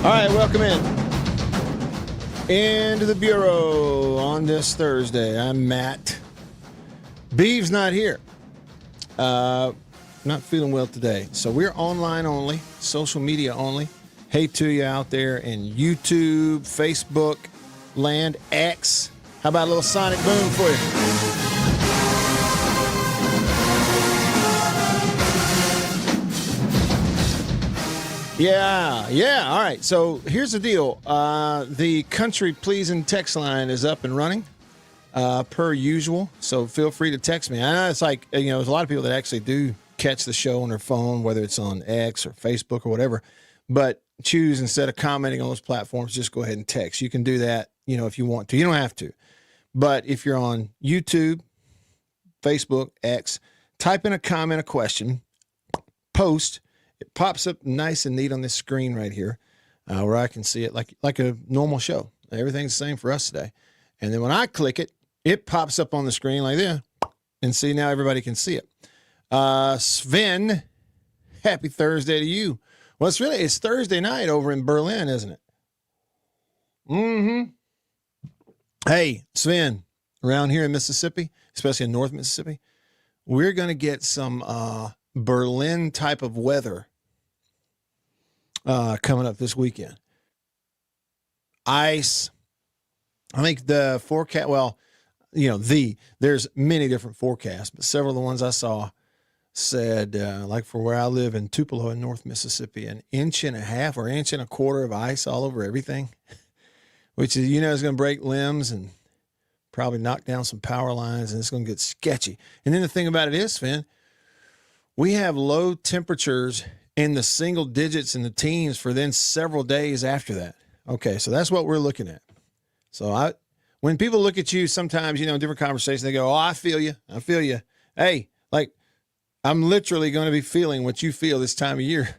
All right, welcome into the Bureau on this Thursday. I'm Matt. Beeves not here. Not feeling well today. So we're online only, social media only. Hey to you out there in YouTube, Facebook, land, X. How about a little sonic boom for you? Yeah. All right. So here's the deal. The country pleasing text line is up and running, per usual. So feel free to text me. I know it's like, there's a lot of people that actually do catch the show on their phone, whether it's on X or Facebook or whatever, but choose, instead of commenting on those platforms, just go ahead and text. You can do that, if you want to. You don't have to. But if you're on YouTube, Facebook, X, type in a comment, a question, post. It pops up nice and neat on this screen right here, where I can see it like a normal show. Everything's the same for us today. And then when I click it, it pops up on the screen like this. And see, now everybody can see it. Sven, happy Thursday to you. Well, it's Thursday night over in Berlin, isn't it? Mm-hmm. Hey, Sven, around here in Mississippi, especially in North Mississippi, we're going to get some Berlin type of weather coming up this weekend. Ice. I think the forecast, there's many different forecasts, but several of the ones I saw said, like for where I live in Tupelo in North Mississippi, 1.5 inches or 1.25 inches of ice all over everything, which is, is going to break limbs and probably knock down some power lines, and it's going to get sketchy. And then the thing about it is, Finn, we have low temperatures in the single digits in the teens for then several days after that. Okay, so that's what we're looking at. So when people look at you sometimes, in different conversations, they go, oh, I feel you. Hey, I'm literally going to be feeling what you feel this time of year,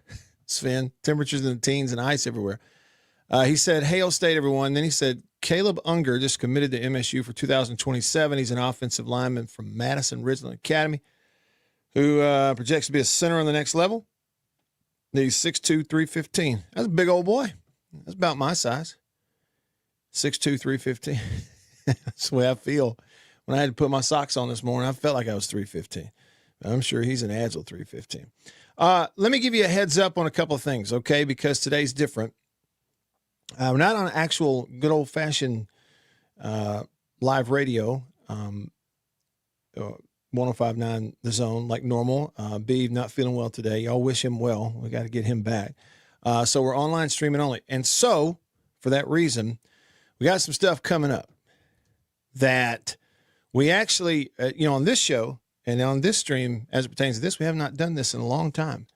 Sven. Temperatures in the teens and ice everywhere. He said, Hail State, everyone. Then he said, Caleb Unger just committed to MSU for 2027. He's an offensive lineman from Madison Ridgeland Academy, who projects to be a center on the next level. He's 6'2", 315. That's a big old boy. That's about my size. 6'2", 315. That's the way I feel. When I had to put my socks on this morning, I felt like I was 315. I'm sure he's an agile 315. Let me give you a heads up on a couple of things, okay, because today's different. We're not on actual good old-fashioned live radio, 105.9 The Zone, like normal. Beeve not feeling well today. Y'all wish him well. We got to get him back. So we're online streaming only. And so, for that reason, we got some stuff coming up that we actually, on this show and on this stream, as it pertains to this, we have not done this in a long time.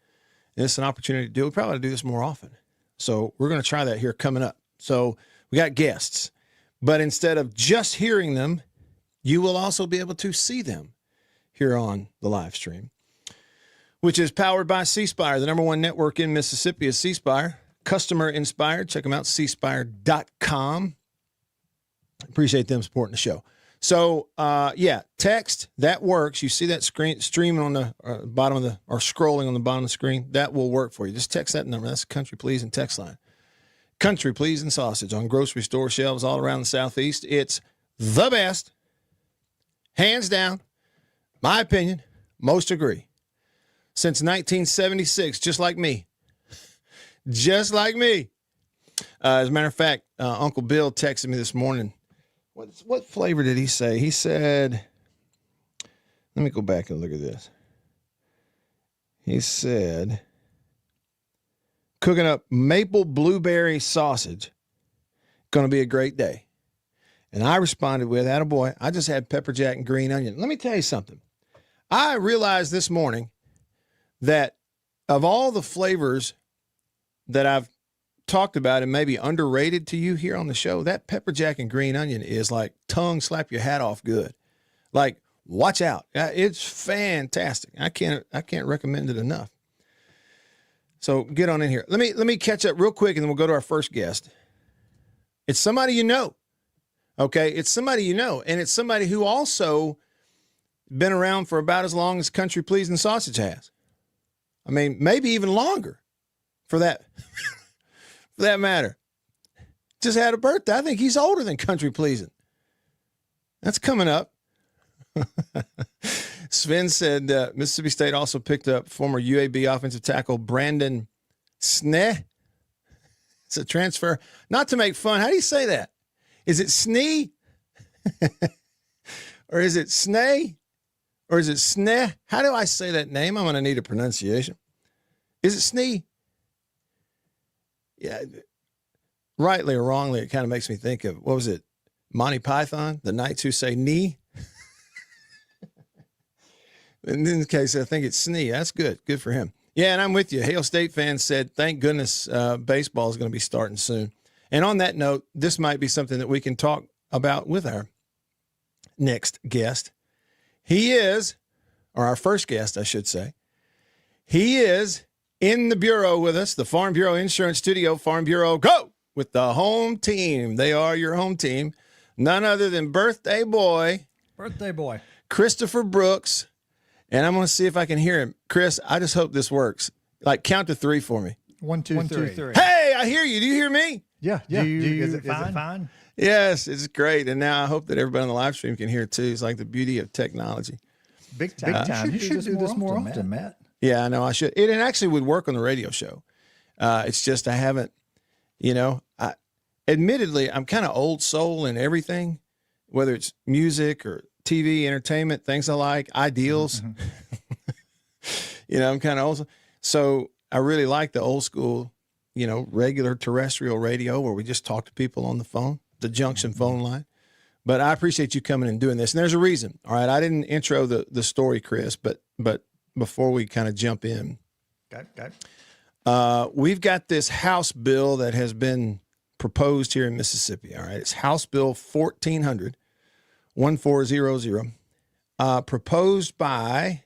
And it's an opportunity to do it. We probably ought to do this more often. So we're going to try that here coming up. So we got guests. But instead of just hearing them, you will also be able to see them here on the live stream, which is powered by C Spire. The #1 network in Mississippi is C Spire. Customer inspired. Check them out, cspire.com. Appreciate them supporting the show. So, text, that works. You see that screen streaming on the bottom of the, or scrolling on the bottom of the screen, that will work for you. Just text that number. That's Country Pleasing text line. Country Pleasing sausage on grocery store shelves all around the Southeast. It's the best. Hands down. My opinion. Most agree. Since 1976, just like me. Just like me. As a matter of fact, Uncle Bill texted me this morning. What flavor did he say? He said, let me go back and look at this. He said, cooking up maple blueberry sausage. Going to be a great day. And I responded with, attaboy, I just had pepper jack and green onion. Let me tell you something. I realized this morning that of all the flavors that I've talked about and maybe underrated to you here on the show, that pepper jack and green onion is like tongue slap your hat off good. Like, watch out. It's fantastic. I can't recommend it enough. So get on in here. Let me catch up real quick and then we'll go to our first guest. It's somebody you know. Okay. It's somebody you know. And it's somebody who also been around for about as long as Country Pleasing Sausage has. I mean, maybe even longer for that for that matter, just had a birthday. I think he's older than country pleasing. That's coming up. Sven said Mississippi State also picked up former UAB offensive tackle Brandon Sneh. It's a transfer. Not to make fun. How do you say that? Is it Snee? Or is it Sneh? Or is it Sneh? How do I say that name? I'm going to need a pronunciation. Is it Snee? Yeah. Rightly or wrongly, it kind of makes me think of, what was it? Monty Python, the knights who say knee. In this case, I think it's Snee. That's good. Good for him. Yeah, and I'm with you. Hail State fans said, thank goodness baseball is going to be starting soon. And on that note, this might be something that we can talk about with our next guest. He is, or our first guest, I should say. He is in the Bureau with us, the Farm Bureau Insurance Studio. Farm Bureau, go with the home team. They are your home team. None other than birthday boy. Birthday boy. Christopher Brooks. And I'm going to see if I can hear him. Chris, I just hope this works. Like, count to 3 for me. 1, 2, 3. Hey, I hear you. Do you hear me? Yeah. Is it fine? Yes, it's great. And now I hope that everybody on the live stream can hear it too. It's like the beauty of technology. Big time. You should do this more often, Matt. Yeah, I know I should. It actually would work on the radio show. It's just I haven't, admittedly, I'm kind of old soul in everything, whether it's music or TV, entertainment, things I like, ideals. I'm kind of old. So I really like the old school, regular terrestrial radio where we just talk to people on the phone, the junction phone line. But I appreciate you coming and doing this. And there's a reason. All right. I didn't intro the story, Chris, but before we kind of jump in, we've got this House bill that has been proposed here in Mississippi. All right. It's House Bill 1400. 1400, proposed by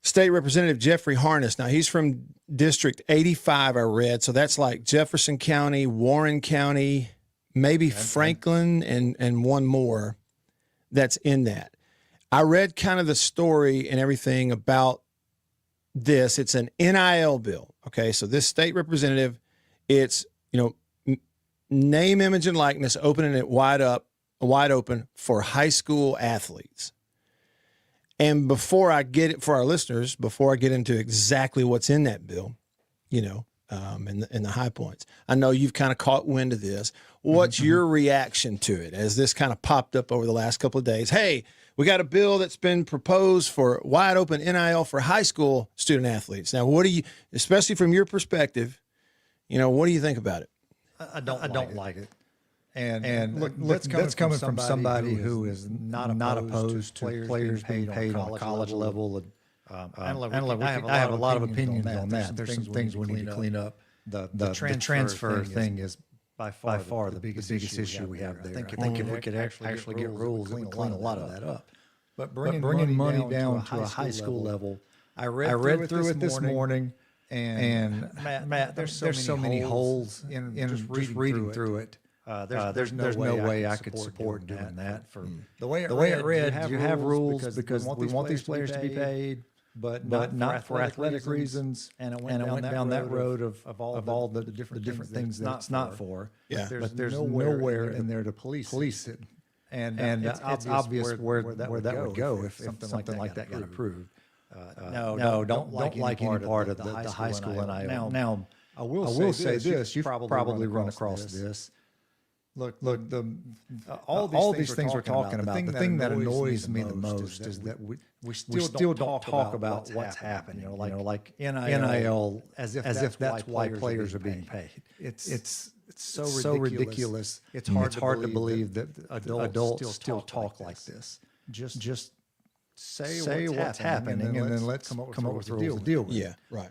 State Representative Jeffrey Harness. Now, he's from District 85, I read. So that's like Jefferson County, Warren County, maybe Franklin, and one more that's in that. I read kind of the story and everything about this. It's an NIL bill. Okay, so this state representative, it's, name, image, and likeness, opening it wide open for high school athletes. And before I get it for our listeners, before I get into exactly what's in that bill, and the high points, I know you've kind of caught wind of this. What's your reaction to it as this kind of popped up over the last couple of days? Hey, we got a bill that's been proposed for wide open NIL for high school student athletes. Now, what do you, especially from your perspective, what do you think think about it? I don't like it. And look, that's coming from somebody who is not opposed to players being paid on a college level. I have a lot of opinions on that. There's some things we need to clean up. The transfer thing is by far the biggest issue we have there. I think if we could actually get rules, it would clean a lot of that up. But bringing money down to a high school level, I read through it this morning. And Matt, there's so many holes in just reading through it. There's no way I could support doing that. For the way it read, you have rules because we want these players to be paid, but not for athletic reasons. And it went down that road of all the different things that it's not for. Yeah. But there's nowhere in there to police it. And it's obvious where that would go if something like that got approved. No, don't like any part of the high school NIL. Now, I will say this: you've probably run across this. Look, all these things we're talking about. The thing that annoys me the most is that we still don't talk about what's happening. Like NIL, as if that's why players are being paid. It's so ridiculous. It's hard to believe that adults still talk like this. Just say what's happening, and then let's come up with rules to deal with. Yeah, right.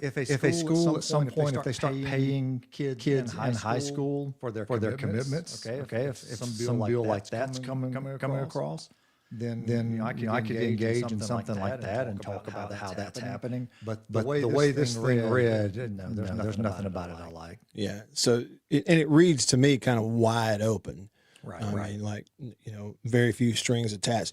If a school at some point, if they start paying kids in high school for their commitments, okay, if some bill like that's coming across, then I could engage in something like that and talk about how that's happening. But the way this thing read, there's nothing about it I like. Yeah. So it reads to me kind of wide open. Right. I mean, like, very few strings attached.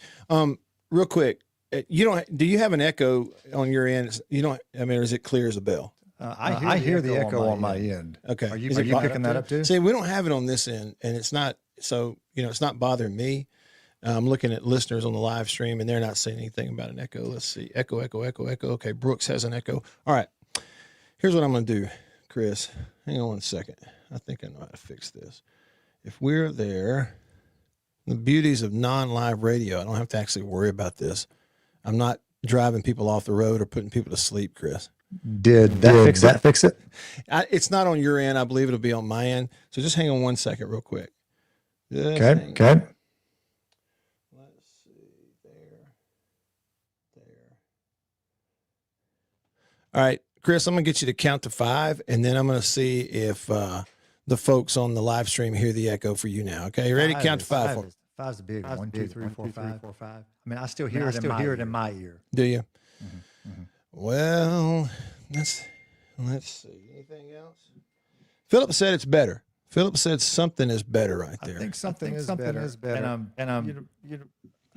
Real quick, do you have an echo on your end? Or is it clear as a bell? I hear the echo on my end. Okay. Are you picking that up too? See, we don't have it on this end, and it's not, so, it's not bothering me. I'm looking at listeners on the live stream, and they're not saying anything about an echo. Let's see. Echo, echo, echo, echo. Okay, Brooks has an echo. All right. Here's what I'm going to do, Chris. Hang on one second. I think I know how to fix this. If we're there, the beauties of non-live radio, I don't have to actually worry about this. I'm not driving people off the road or putting people to sleep, Chris. Did that fix it? It's not on your end. I believe it'll be on my end. So just hang on one second real quick. Okay. Let's see. There. All right, Chris, I'm going to get you to count to 5, and then I'm going to see if the folks on the live stream hear the echo for you now. Okay, you ready? Count to 5 for me. 5's the big one. 1, 2, 3, 4, 5. I mean, I still hear it in my ear. Do you? Mm-hmm. Well, let's see. Anything else? Philip said it's better. Philip said something is better right there. I think something is better.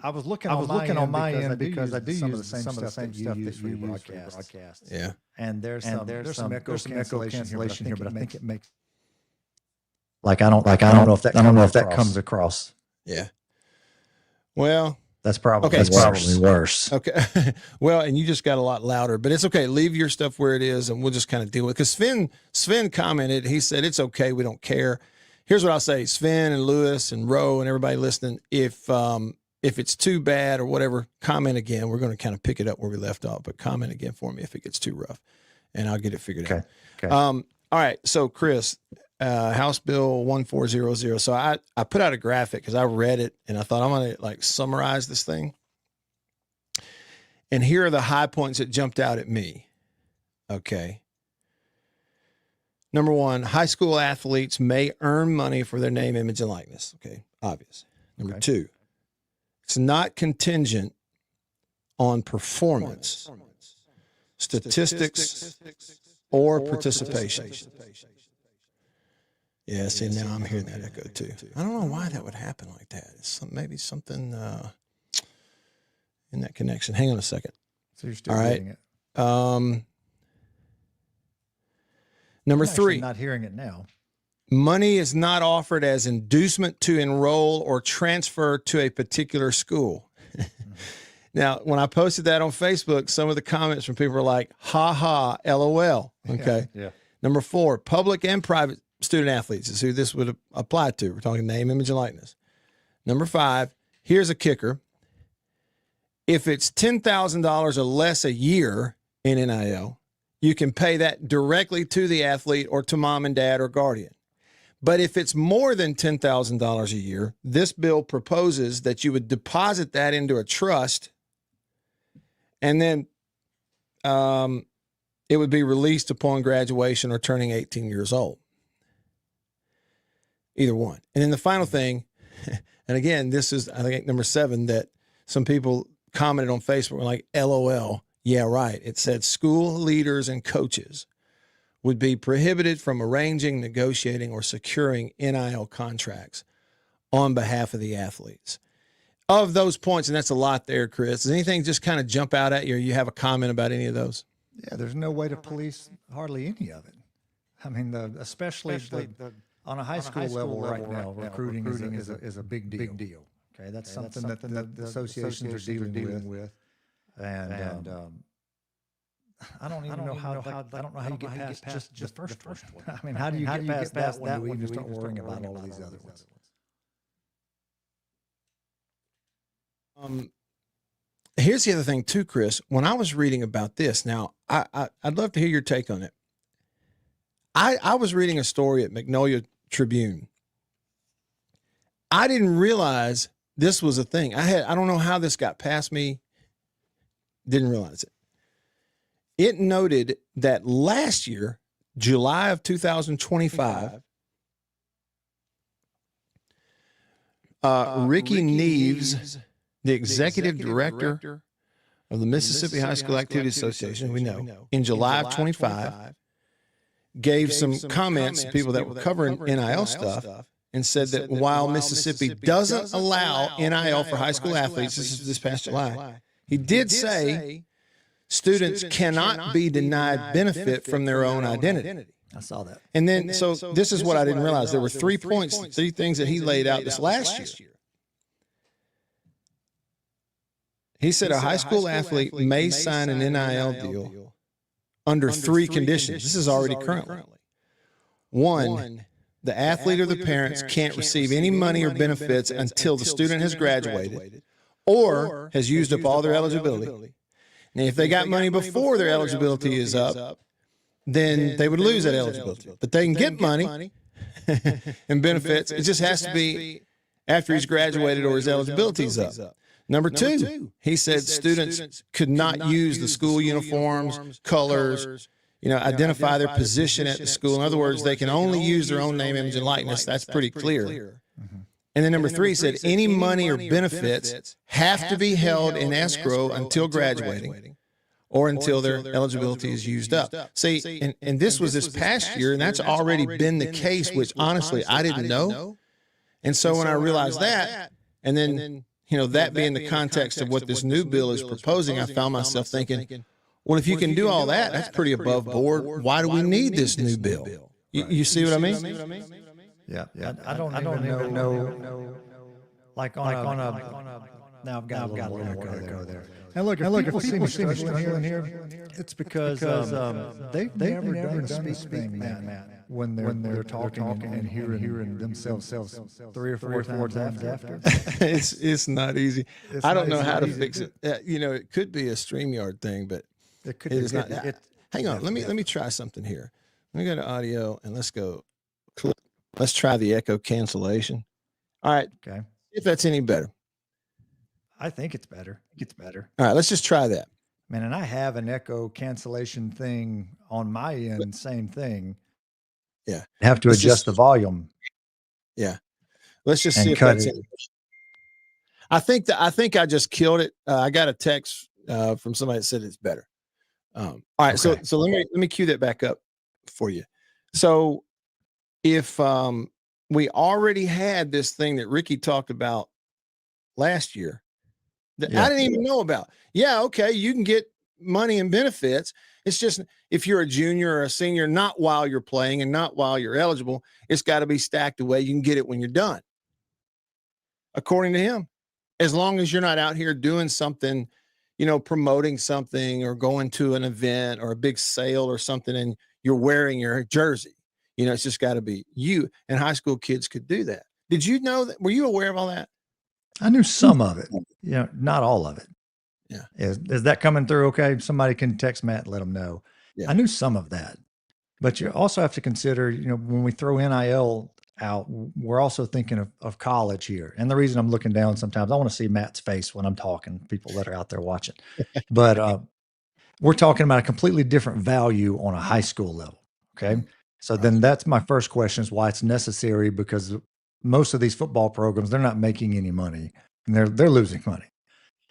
I was looking on my end because I do use some of the same stuff that you broadcast. Yeah. And there's some echo cancellation here, but I think it makes I don't know if that comes across. Yeah. Well, that's probably worse. Okay. Well, and you just got a lot louder, but it's okay. Leave your stuff where it is, and we'll just kind of deal with it. Because Sven commented, he said, it's okay. We don't care. Here's what I'll say. Sven and Lewis and Roe and everybody listening, if it's too bad or whatever, comment again. We're going to kind of pick it up where we left off, but comment again for me if it gets too rough, and I'll get it figured out. Okay. All right. So, Chris, House Bill 1400. So I put out a graphic because I read it and I thought I'm going to summarize this thing. And here are the high points that jumped out at me. Okay. Number 1, high school athletes may earn money for their name, image, and likeness. Okay. Obvious. Number 2, it's not contingent on performance, statistics, or participation. Yeah, see, now I'm hearing that echo too. I don't know why that would happen like that. It's maybe something in that connection. Hang on a second. So you're still getting it. Number I'm 3. Not hearing it now. Money is not offered as inducement to enroll or transfer to a particular school. Now, when I posted that on Facebook, some of the comments from people were like, ha ha, LOL. Okay. Yeah. Number 4, public and private student athletes is who this would apply to. We're talking name, image, and likeness. Number 5, here's a kicker. If it's $10,000 or less a year in NIL, you can pay that directly to the athlete or to mom and dad or guardian. But if it's more than $10,000 a year, this bill proposes that you would deposit that into a trust, and then it would be released upon graduation or turning 18 years old. Either one. And then the final thing, and again, this is, I think, number 7, that some people commented on Facebook were like, LOL. Yeah, right. It said school leaders and coaches would be prohibited from arranging, negotiating, or securing NIL contracts on behalf of the athletes. Of those points, and that's a lot there, Chris, does anything just kind of jump out at you, or you have a comment about any of those? Yeah, there's no way to police hardly any of it. I mean, especially on a high school level right now, recruiting is a big deal. Okay, that's something that the associations are dealing with. And I don't even know how you get past just the first one. I mean, how do you get past that one? Do we even start worrying about all of these other ones? Here's the other thing too, Chris. When I was reading about this, now I'd love to hear your take on it. I was reading a story at Magnolia Tribune. I didn't realize this was a thing. I don't know how this got past me. Didn't realize it. It noted that last year, July of 2025, Ricky Neves, the executive director of the Mississippi High School Activity Association, we know, in July of 25, gave some comments to people that were covering NIL stuff and said that while Mississippi doesn't allow NIL for high school athletes, this is this past July, he did say students cannot be denied benefit from their own identity. I saw that. And then, so this is what I didn't realize. There were 3 points, 3 things that he laid out this last year. He said a high school athlete may sign an NIL deal under 3 conditions. This is already currently. 1, the athlete or the parents can't receive any money or benefits until the student has graduated or has used up all their eligibility. Now, if they got money before their eligibility is up, then they would lose that eligibility. But they can get money and benefits. It just has to be after he's graduated or his eligibility is up. Number 2, he said students could not use the school uniforms, colors, identify their position at the school. In other words, they can only use their own name, image, and likeness. That's pretty clear. And then number 3 said any money or benefits have to be held in escrow until graduating or until their eligibility is used up. See, and this was this past year, and that's already been the case, which honestly I didn't know. And so when I realized that, and then, that being the context of what this new bill is proposing, I found myself thinking, well, if you can do all that, that's pretty above board. Why do we need this new bill? You see what I mean? Yeah. I don't even know. Like on a now I've got a little echo there. And look, if people see me in here, it's because they've never done the speak thing, Matt. When they're talking and hearing themselves 3 or 4 times after. It's not easy. I don't know how to fix it. It could be a StreamYard thing, but it is not. Hang on, let me try something here. Let me go to audio and let's go. Let's try the echo cancellation. All right. Okay. If that's any better. I think it's better. All right, let's just try that. Man, and I have an echo cancellation thing on my end, same thing. Yeah. Have to adjust the volume. Yeah. Let's just see if that's it. I think I just killed it. I got a text from somebody that said it's better. All right, okay. So let me cue that back up for you. So if we already had this thing that Ricky talked about last year that I didn't even know about. Yeah, okay, you can get money and benefits. It's just if you're a junior or a senior, not while you're playing and not while you're eligible, it's got to be stacked away. You can get it when you're done. According to him, as long as you're not out here doing something, promoting something or going to an event or a big sale or something and you're wearing your jersey. It's just got to be you, and high school kids could do that. Did you know that? Were you aware of all that? I knew some of it, not all of it. Yeah. Is that coming through? Okay. Somebody can text Matt and let them know. Yeah. I knew some of that, but you also have to consider, when we throw NIL out, we're also thinking of college here. And the reason I'm looking down sometimes, I want to see Matt's face when I'm talking, people that are out there watching, but we're talking about a completely different value on a high school level. Okay. So then that's my first question is why it's necessary, because most of these football programs, they're not making any money and they're losing money.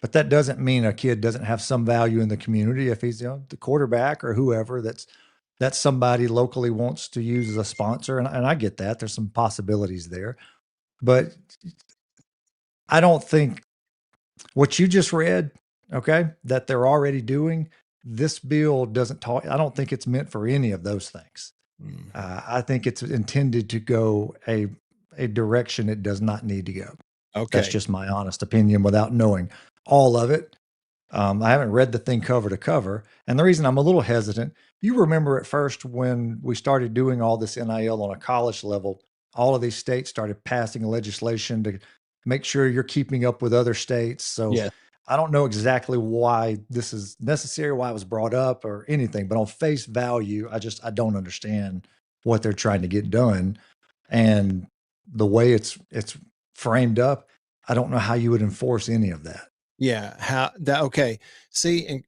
But that doesn't mean a kid doesn't have some value in the community if he's the quarterback or whoever that's somebody locally wants to use as a sponsor. And I get that. There's some possibilities there. But I don't think what you just read, okay, that they're already doing, this bill doesn't talk. I don't think it's meant for any of those things. I think it's intended to go a direction it does not need to go. Okay. That's just my honest opinion without knowing all of it. I haven't read the thing cover to cover. And the reason I'm a little hesitant, you remember at first when we started doing all this NIL on a college level, all of these states started passing legislation to make sure you're keeping up with other states. So yeah. I don't know exactly why this is necessary, why it was brought up or anything, but on face value, I don't understand what they're trying to get done. And the way it's framed up, I don't know how you would enforce any of that. Yeah. Okay. See, and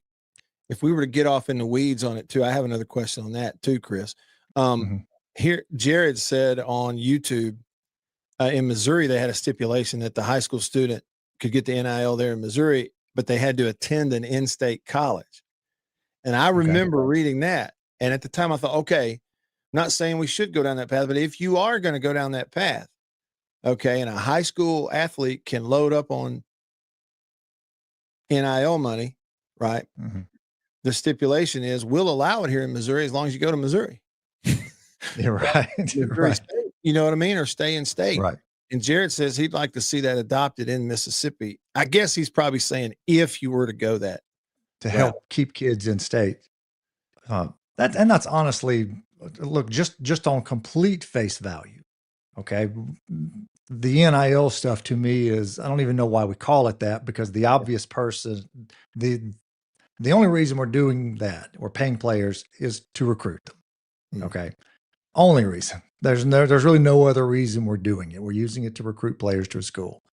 if we were to get off in the weeds on it too, I have another question on that too, Chris. Here, Jared said on YouTube, in Missouri, they had a stipulation that the high school student could get the NIL there in Missouri, but they had to attend an in-state college. And I remember reading that. And at the time I thought, okay, I'm not saying we should go down that path, but if you are going to go down that path, okay, and a high school athlete can load up on NIL money, right? the stipulation is we'll allow it here in Missouri as long as you go to Missouri. You're right. Missouri State, you know what I mean? Or stay in state. Right. And Jared says he'd like to see that adopted in Mississippi. I guess he's probably saying if you were to go that to help keep kids in state. That's honestly, look, just on complete face value. Okay. The NIL stuff to me is, I don't even know why we call it that, because the obvious person, the only reason we're doing that, we're paying players, is to recruit them. Okay. Only reason. There's really no other reason we're doing it. We're using it to recruit players to a school.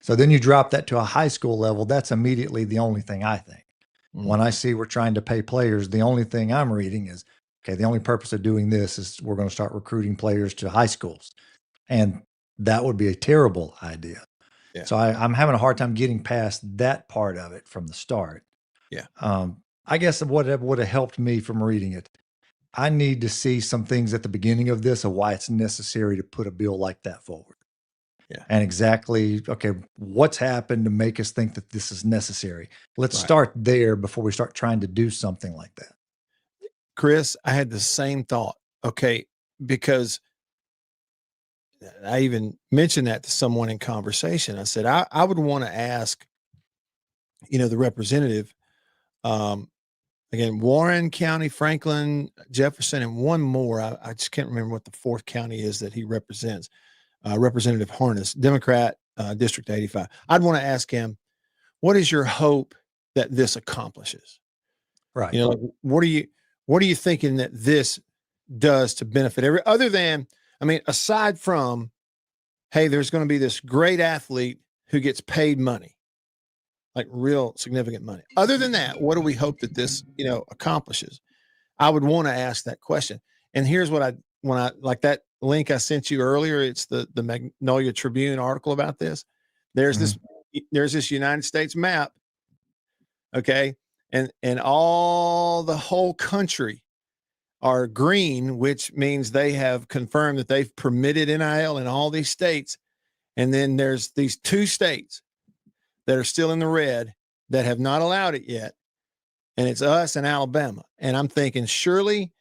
So then you drop that to a high school level. That's immediately the only thing I think. When I see we're trying to pay players, the only thing I'm reading is, okay, the only purpose of doing this is we're going to start recruiting players to high schools. And that would be a terrible idea. Yeah. So I'm having a hard time getting past that part of it from the start. Yeah. I guess what would have helped me from reading it, I need to see some things at the beginning of this of why it's necessary to put a bill like that forward. Yeah. And exactly, okay, what's happened to make us think that this is necessary? Let's start there before we start trying to do something like that. Chris, I had the same thought. Okay. Because I even mentioned that to someone in conversation. I said, I would want to ask, the representative, again, Warren County, Franklin, Jefferson, and one more. I just can't remember what the fourth county is that he represents. Representative Harness, Democrat, District 85. I'd want to ask him, what is your hope that this accomplishes? Right. Like, what are you thinking that this does to benefit other than, aside from, hey, there's going to be this great athlete who gets paid money, like real significant money. Other than that, what do we hope that this, accomplishes? I would want to ask that question. And here's what when I like that link I sent you earlier, it's the Magnolia Tribune article about this. There's this United States map. Okay. And all the whole country are green, which means they have confirmed that they've permitted NIL in all these states. And then there's these 2 states that are still in the red that have not allowed it yet. And it's us and Alabama. And I'm thinking, surely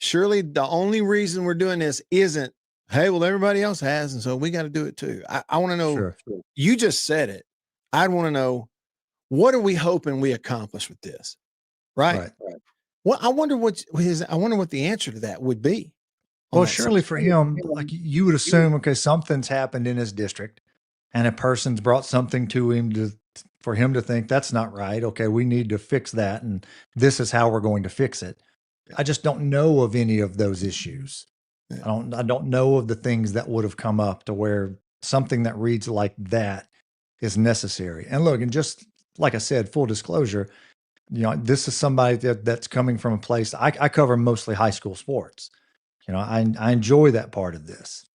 the only reason we're doing this isn't, hey, well, everybody else has, and so we got to do it too. I want to know, Sure. You just said it. I'd want to know, what are we hoping we accomplish with this? Right. Well, I wonder what the answer to that would be. Well, surely for him, like you would assume, okay, something's happened in his district and a person's brought something to him for him to think that's not right. Okay, we need to fix that. And this is how we're going to fix it. I just don't know of any of those issues. Yeah. I don't know of the things that would have come up to where something that reads like that is necessary. And look, and just like I said, full disclosure, this is somebody that's coming from a place. I cover mostly high school sports. I enjoy that part of this.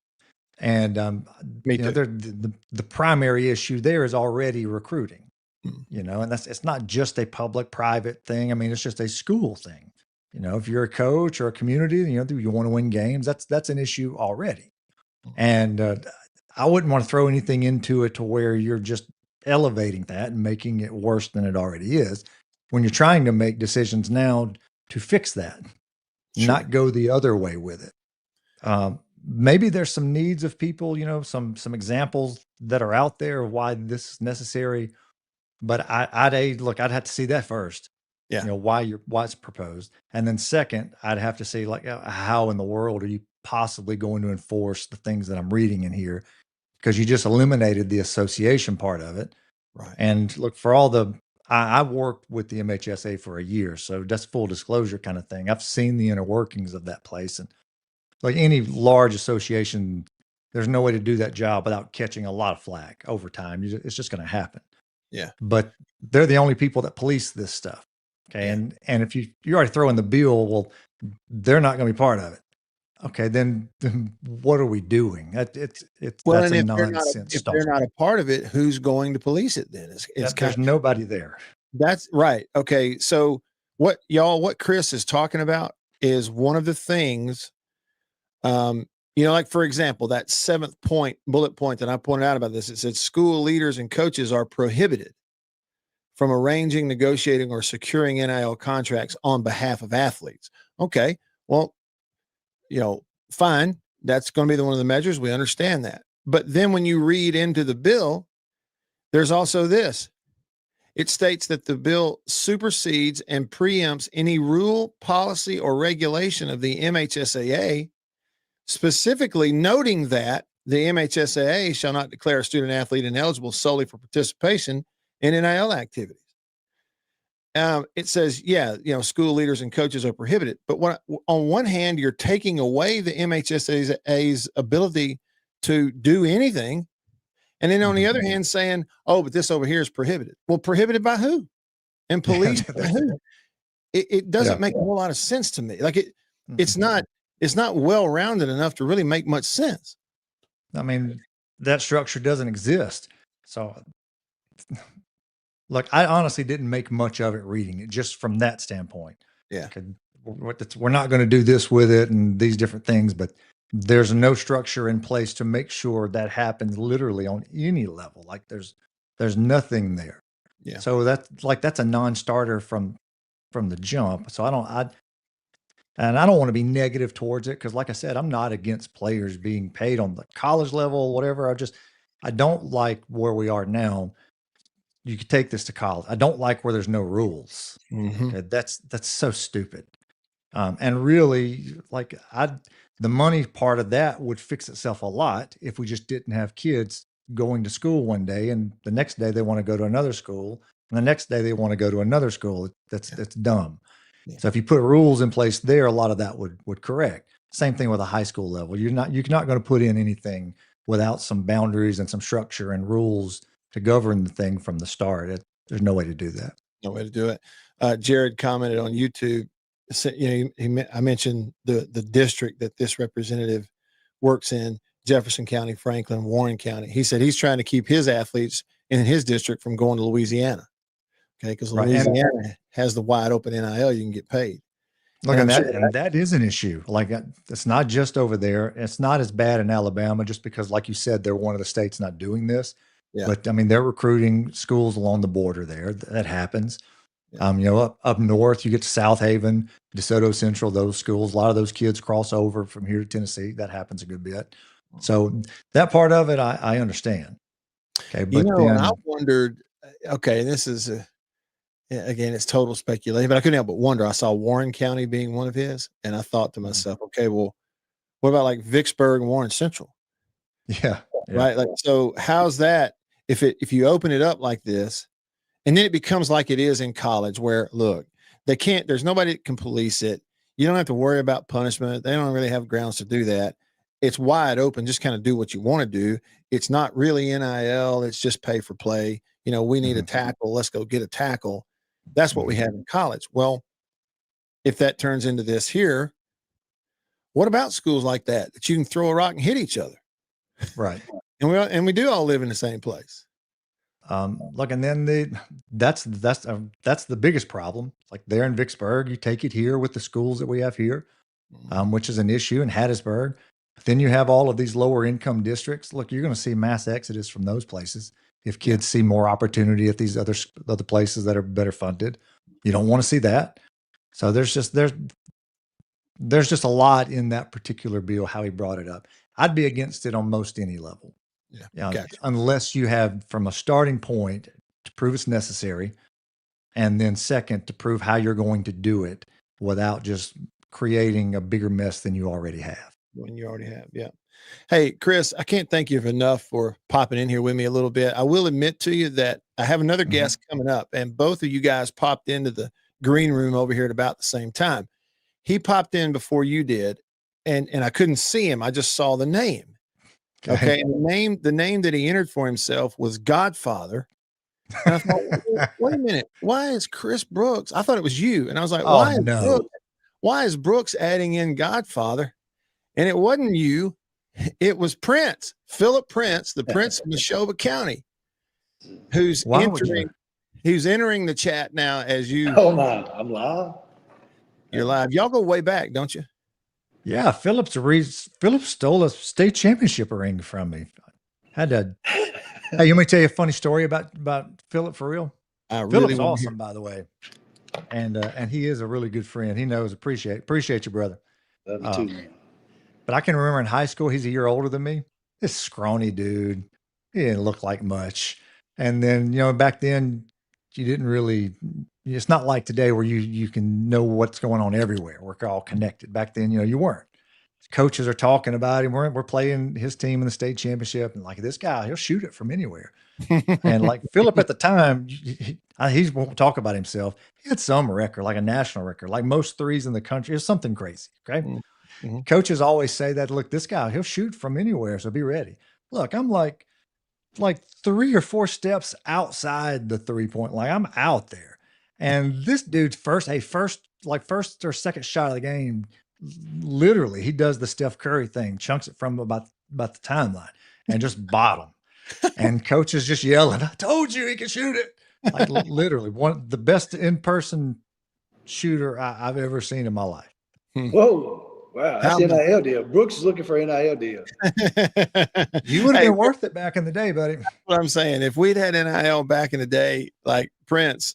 And the primary issue there is already recruiting. And it's not just a public-private thing. It's just a school thing. If you're a coach or a community, you want to win games, that's an issue already. And I wouldn't want to throw anything into it to where you're just elevating that and making it worse than it already is when you're trying to make decisions now to fix that, not go the other way with it. Maybe there's some needs of people, some examples that are out there of why this is necessary, but I'd have to see that first. Yeah. Why it's proposed. And then second, I'd have to say, like, how in the world are you possibly going to enforce the things that I'm reading in here? Because you just eliminated the association part of it. Right. And look, I worked with the MHSA for a year. So that's full disclosure kind of thing. I've seen the inner workings of that place. And like any large association, there's no way to do that job without catching a lot of flack over time. It's just going to happen. Yeah. But they're the only people that police this stuff. Okay. Yeah. And if you already throw in the bill, well, they're not going to be part of it. Okay. Then what are we doing? That's a nonsense. If they're not a part of it, who's going to police it then? There's nobody there. That's right. Okay. So what Chris is talking about is one of the things, like, for example, that 7th bullet point that I pointed out about this, it said school leaders and coaches are prohibited from arranging, negotiating, or securing NIL contracts on behalf of athletes. Okay, well, fine. That's going to be one of the measures. We understand that. But then when you read into the bill, there's also this. It states that the bill supersedes and preempts any rule, policy, or regulation of the MHSAA, specifically noting that the MHSAA shall not declare a student athlete ineligible solely for participation in NIL activities. It says, school leaders and coaches are prohibited. But on one hand, you're taking away the MHSAA's ability to do anything. And then on the other hand, saying, oh, but this over here is prohibited. Well, prohibited by who? And police by who? It doesn't make a whole lot of sense to me. Like it's not well-rounded enough to really make much sense. I mean, that structure doesn't exist. So look, I honestly didn't make much of it reading it just from that standpoint. Yeah. We're not going to do this with it and these different things, but there's no structure in place to make sure that happens literally on any level. Like there's nothing there. Yeah. So that's a non-starter from the jump. So I don't want to be negative towards it. Cause like I said, I'm not against players being paid on the college level, whatever. I don't like where we are now. You could take this to college. I don't like where there's no rules. Okay, that's so stupid. And really the money part of that would fix itself a lot if we just didn't have kids going to school one day and the next day they want to go to another school and the next day they want to go to another school. That's dumb. Yeah. So if you put rules in place there, a lot of that would correct. Same thing with a high school level. You're not going to put in anything without some boundaries and some structure and rules to govern the thing from the start. There's no way to do that. No way to do it. Jared commented on YouTube. I mentioned the district that this representative works in, Jefferson County, Franklin, Warren County. He said he's trying to keep his athletes in his district from going to Louisiana. Okay, because Louisiana has the wide open NIL, you can get paid. Look, and that is an issue. Like it's not just over there. It's not as bad in Alabama, just because, like you said, they're one of the states not doing this. Yeah. But I mean, they're recruiting schools along the border there. That happens. Yeah. Up north, you get to South Haven, DeSoto Central, those schools. A lot of those kids cross over from here to Tennessee. That happens a good bit. So that part of it, I understand. Okay, but I wondered. Okay, this is again, it's total speculation, but I couldn't help but wonder. I saw Warren County being one of his, and I thought to myself, okay, well, what about like Vicksburg and Warren Central? Yeah. Right. Like, so how's that if you open it up like this? And then it becomes like it is in college where, look, there's nobody that can police it. You don't have to worry about punishment. They don't really have grounds to do that. It's wide open. Just kind of do what you want to do. It's not really NIL. It's just pay for play. We need a tackle. Let's go get a tackle. That's what we have in college. Well, if that turns into this here, what about schools like that you can throw a rock and hit each other? Right. And we do all live in the same place. Look, and then that's the biggest problem. Like there in Vicksburg, you take it here with the schools that we have here, which is an issue in Hattiesburg. Then you have all of these lower income districts. Look, you're going to see mass exodus from those places if kids see more opportunity at these other places that are better funded. You don't want to see that. So there's just a lot in that particular bill, how he brought it up. I'd be against it on most any level. Yeah. Gotcha. Unless you have from a starting point to prove it's necessary, and then second to prove how you're going to do it without just creating a bigger mess than you already have. Yeah. Hey, Chris, I can't thank you enough for popping in here with me a little bit. I will admit to you that I have another guest coming up, and both of you guys popped into the green room over here at about the same time. He popped in before you did, and I couldn't see him. I just saw the name. Okay. And the name that he entered for himself was Godfather. And I thought, wait a minute, why is Chris Brooks? I thought it was you. And I was like, why is Brooks adding in Godfather? And it wasn't you. It was Prince, Philip Prince, the Prince of Neshoba County, who's entering the chat now as you. Hold on, I'm live. You're live. Y'all go way back, don't you? Yeah, Philip stole a state championship ring from me. Hey, you want me to tell you a funny story about Philip for real? I really Philip's want to hear. awesome, by the way, and he is a really good friend. He knows. Appreciate you, brother. Love you too, man. But I can remember in high school, he's a year older than me. This scrawny dude. He didn't look like much. And then, back then you didn't really, it's not like today where you can know what's going on everywhere. We're all connected. Back then, you weren't. Coaches are talking about him. We're playing his team in the state championship. And like, this guy, he'll shoot it from anywhere. And like Philip at the time, he won't talk about himself. He had some record, like a national record, like most threes in the country. It's something crazy. Okay. Mm-hmm. Coaches always say that, look, this guy, he'll shoot from anywhere. So be ready. Look, I'm like 3 or 4 steps outside the 3-point line. I'm out there. And this dude's first or second shot of the game, literally, he does the Steph Curry thing, chunks it from about the timeline and just bottom. And coach is just yelling, I told you he could shoot it. Like literally the best in-person shooter I've ever seen in my life. Whoa. Wow. That's NIL deal. Brooks is looking for an NIL deal. You would have been worth it back in the day, buddy. What I'm saying, if we'd had NIL back in the day, like Prince,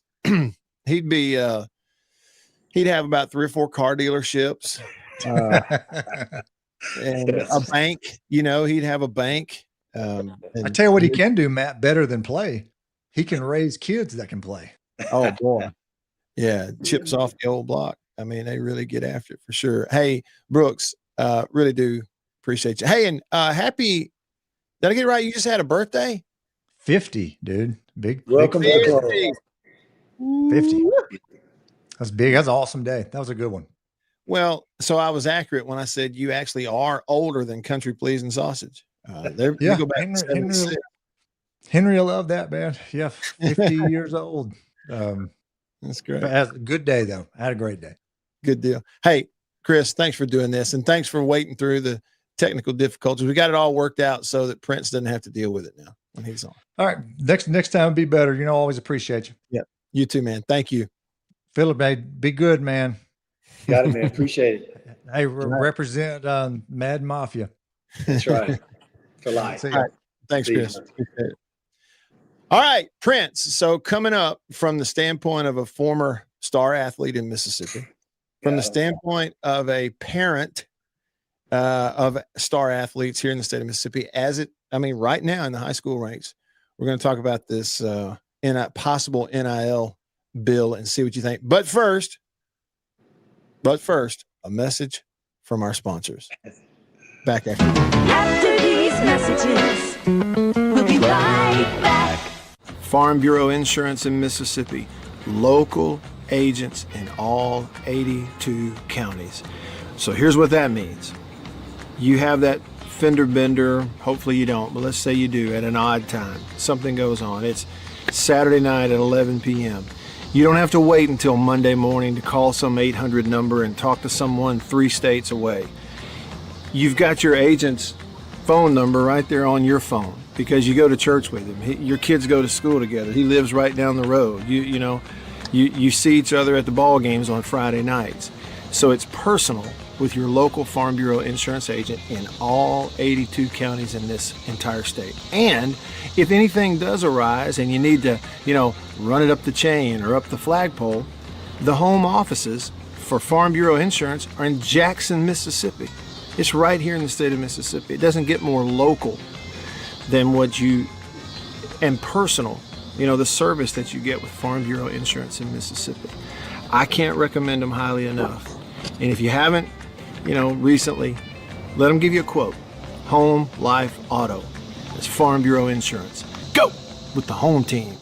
he'd have about 3 or 4 car dealerships, and a bank, he'd have a bank. I tell you what he can do, Matt, better than play. He can raise kids that can play. Oh boy. Yeah. Chips off the old block. I mean, they really get after it for sure. Hey, Brooks, really do appreciate you. Hey, and happy, did I get it right? You just had a birthday? 50, dude. Welcome to the club. 50. That's big. That's an awesome day. That was a good one. Well, so I was accurate when I said you actually are older than Country Pleasing Sausage. Yeah, you go back Henry will love that, man. Yeah, 50 years old. That's great. A good day, though. I had a great day. Good deal. Hey, Chris, thanks for doing this, and thanks for waiting through the technical difficulties. We got it all worked out so that Prince doesn't have to deal with it now when he's on. All right, next time be better. Always appreciate you. Yeah, you too, man. Thank you, Philip. Be good, man. Got it, man. Appreciate it. Hey, represent Mad Mafia. That's right. For life. All right. Thanks, Chris. Appreciate it. All right, Prince. So coming up from the standpoint of a former star athlete in Mississippi, from the standpoint of a parent of star athletes here in the state of Mississippi, right now in the high school ranks, we're going to talk about this possible NIL bill and see what you think. But first, a message from our sponsors. Back after these messages, we'll be right back. Farm Bureau Insurance in Mississippi, local agents in all 82 counties. So here's what that means. You have that fender bender, hopefully you don't, but let's say you do at an odd time. Something goes on. It's Saturday night at 11 p.m. You don't have to wait until Monday morning to call some 800 number and talk to someone 3 states away. You've got your agent's phone number right there on your phone because you go to church with him. Your kids go to school together. He lives right down the road. You see each other at the ball games on Friday nights. So it's personal with your local Farm Bureau insurance agent in all 82 counties in this entire state. And if anything does arise and you need to, run it up the chain or up the flagpole, the home offices for Farm Bureau Insurance are in Jackson, Mississippi. It's right here in the state of Mississippi. It doesn't get more local than and personal, the service that you get with Farm Bureau Insurance in Mississippi. I can't recommend them highly enough. And if you haven't, recently, let them give you a quote. Home, life, auto. It's Farm Bureau Insurance. Go with the home team.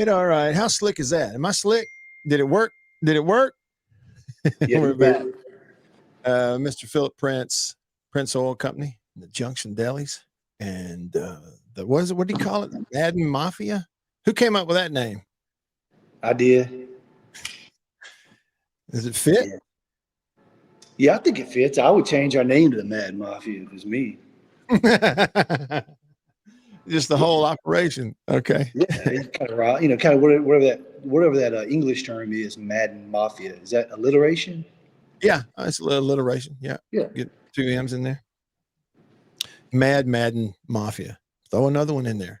All right. How slick is that? Am I slick? Did it work? Yeah, we're back. Mr. Philip Prince Oil Company, the Junction Delis, and what do you call it? The Madden Mafia? Who came up with that name? I did. Does it fit? Yeah, I think it fits. I would change our name to the Madden Mafia if it was me. Just the whole operation. Okay. Yeah, it's kind of raw. Kind of whatever that English term is, Madden Mafia. Is that alliteration? Yeah, it's alliteration. Yeah. Get 2 M's in there. Madden Mafia. Throw another one in there.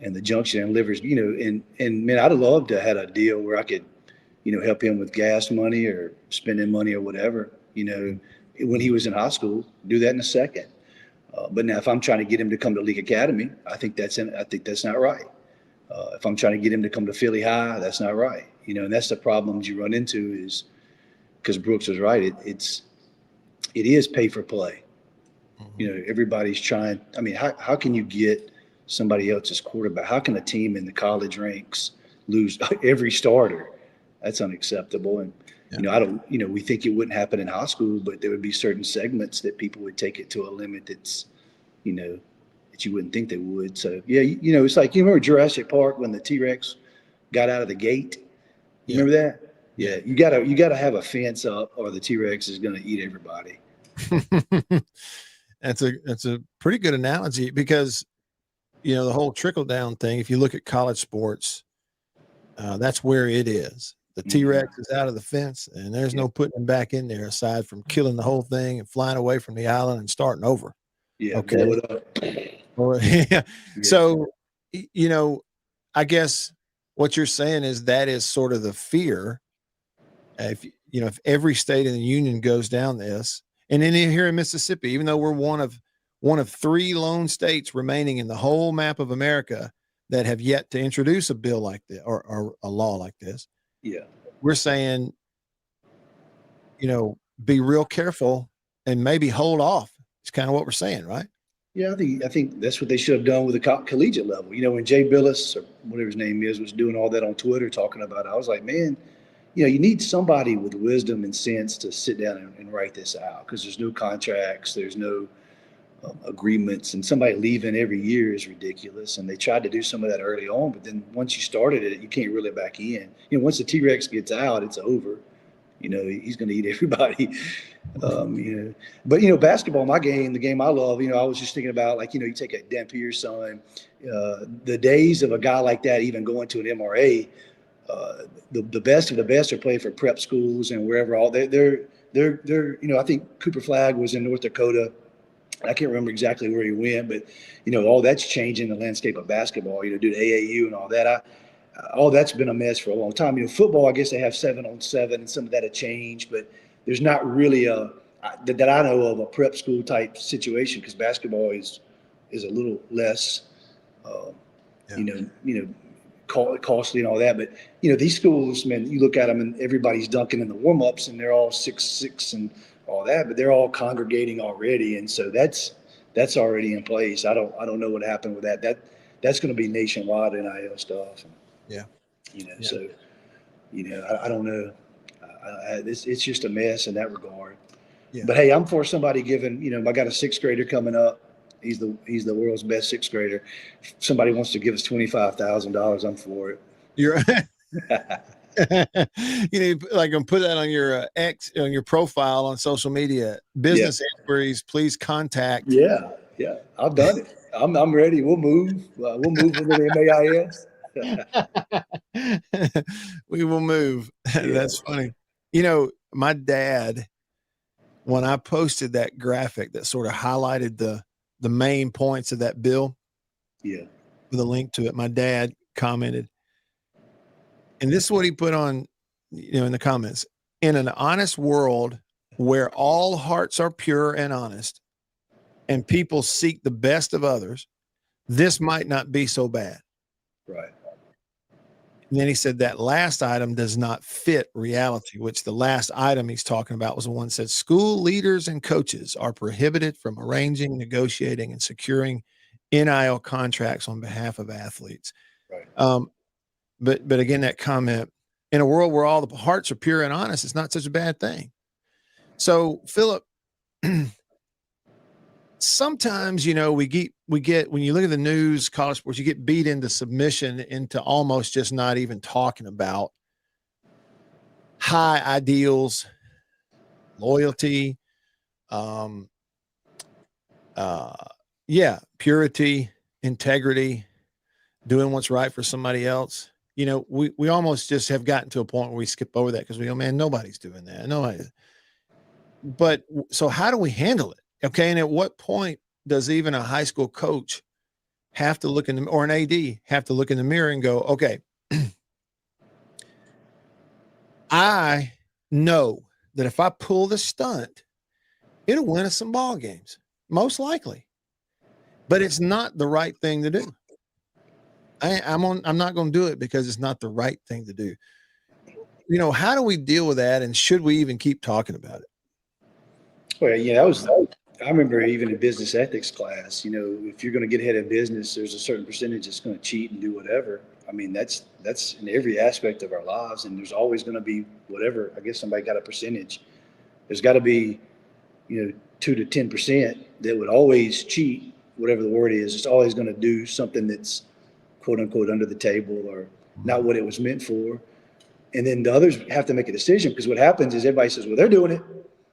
and the junction and livers, and man, I'd have loved to have had a deal where I could, help him with gas money or spending money or whatever, when he was in high school, do that in a second. But now if I'm trying to get him to come to League Academy, I think that's not right. If I'm trying to get him to come to Philly High, that's not right. And that's the problems you run into is because Brooks was right. It is pay for play. Everybody's trying. I mean, how can you get somebody else's quarterback? How can a team in the college ranks lose every starter? That's unacceptable. And, we think it wouldn't happen in high school, but there would be certain segments that people would take it to a limit that's, that you wouldn't think they would. So, yeah, it's like, you remember Jurassic Park when the T-Rex got out of the gate? You remember that? Yeah. You gotta have a fence up or the T-Rex is going to eat everybody. That's a pretty good analogy because, the whole trickle down thing, if you look at college sports, that's where it is. The T-Rex is out of the fence and there's no putting him back in there aside from killing the whole thing and flying away from the island and starting over. Yeah. Okay. Blow it up. Or, yeah. So, I guess what you're saying is that is sort of the fear. If every state in the union goes down this, and then here in Mississippi, even though we're one of 3 lone states remaining in the whole map of America that have yet to introduce a bill like this or a law like this. Yeah. We're saying, be real careful and maybe hold off. It's kind of what we're saying, right? Yeah, I think that's what they should have done with the collegiate level. When Jay Billis or whatever his name is was doing all that on Twitter talking about it, I was like, man, you need somebody with wisdom and sense to sit down and write this out because there's no contracts, there's no agreements, and somebody leaving every year is ridiculous. And they tried to do some of that early on, but then once you started it, you can't really back in. Once the T-Rex gets out, it's over. He's going to eat everybody. But basketball, the game I love. I was just thinking about you take a Dampier's son, the days of a guy like that even going to an MRA. The best of the best are playing for prep schools and wherever. They're I think Cooper Flagg was in North Dakota. I can't remember exactly where he went, but all that's changing the landscape of basketball. Due to AAU and all that. All that's been a mess for a long time. Football, I guess they have 7-on-7, and some of that have changed, but there's not really that I know of a prep school type situation because basketball is a little less, costly and all that. But these schools, man, you look at them and everybody's dunking in the warm-ups, and they're all 6'6" and all that, but they're all congregating already, and so that's already in place. I don't know what happened with that. That's going to be nationwide NIL stuff. Yeah. So I don't know. It's just a mess in that regard. Yeah. But hey, I'm for somebody giving. I got a 6th grader coming up. He's the world's best 6th grader. If somebody wants to give us $25,000, I'm for it. You're I'm put that on your on your profile on social media. Business inquiries, please contact. Yeah, I've done it. I'm ready. We'll move. We'll move over to MAIS. We will move. That's funny. My dad, when I posted that graphic that sort of highlighted the main points of that bill, with a link to it, my dad commented, and this is what he put on, in the comments: in an honest world where all hearts are pure and honest and people seek the best of others, this might not be so bad. Right. And then he said that last item does not fit reality, which the last item he's talking about was the one that said school leaders and coaches are prohibited from arranging, negotiating, and securing NIL contracts on behalf of athletes. Right. But again, that comment, in a world where all the hearts are pure and honest, it's not such a bad thing. So, Philip, sometimes, you know, we get, when you look at the news, college sports, you get beat into submission, into almost just not even talking about high ideals, loyalty, purity, integrity, doing what's right for somebody else. You know, we almost just have gotten to a point where we skip over that because we go, man, nobody's doing that. Nobody. But so how do we handle it? Okay. And at what point does even a high school coach have to look in the, or an AD have to look in the mirror and go, okay, I know that if I pull the stunt, it'll win us some ball games, most likely, but it's not the right thing to do. I'm not going to do it because it's not the right thing to do. You know, how do we deal with that? And should we even keep talking about it? Well, yeah, I remember even in business ethics class, you know, if you're going to get ahead in business, there's a certain percentage that's going to cheat and do whatever. I mean, that's in every aspect of our lives. And there's always going to be whatever, I guess somebody got a percentage. There's got to be, you know, 2 to 10% that would always cheat, whatever the word is. It's always going to do something that's quote unquote under the table or not what it was meant for. And then the others have to make a decision, because what happens is everybody says, well, they're doing it,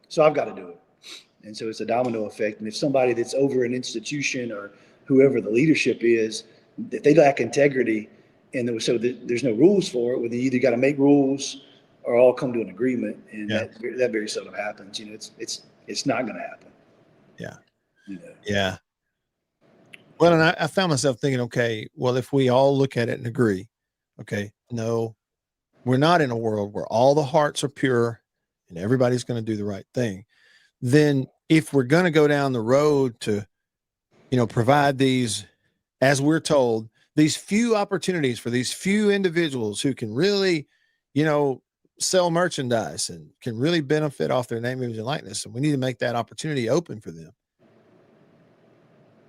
so I've got to do it. And so it's a domino effect. And if somebody that's over an institution or whoever the leadership is, if they lack integrity and there's no rules for it, well, they either got to make rules or all come to an agreement. And that very seldom happens. You know, it's not going to happen. Yeah. You know? Yeah. Well, and I found myself thinking, okay, well, if we all look at it and agree, okay, no, we're not in a world where all the hearts are pure and everybody's going to do the right thing. Then if we're going to go down the road to, you know, provide these, as we're told, these few opportunities for these few individuals who can really, you know, sell merchandise and can really benefit off their name, image, and likeness. And we need to make that opportunity open for them.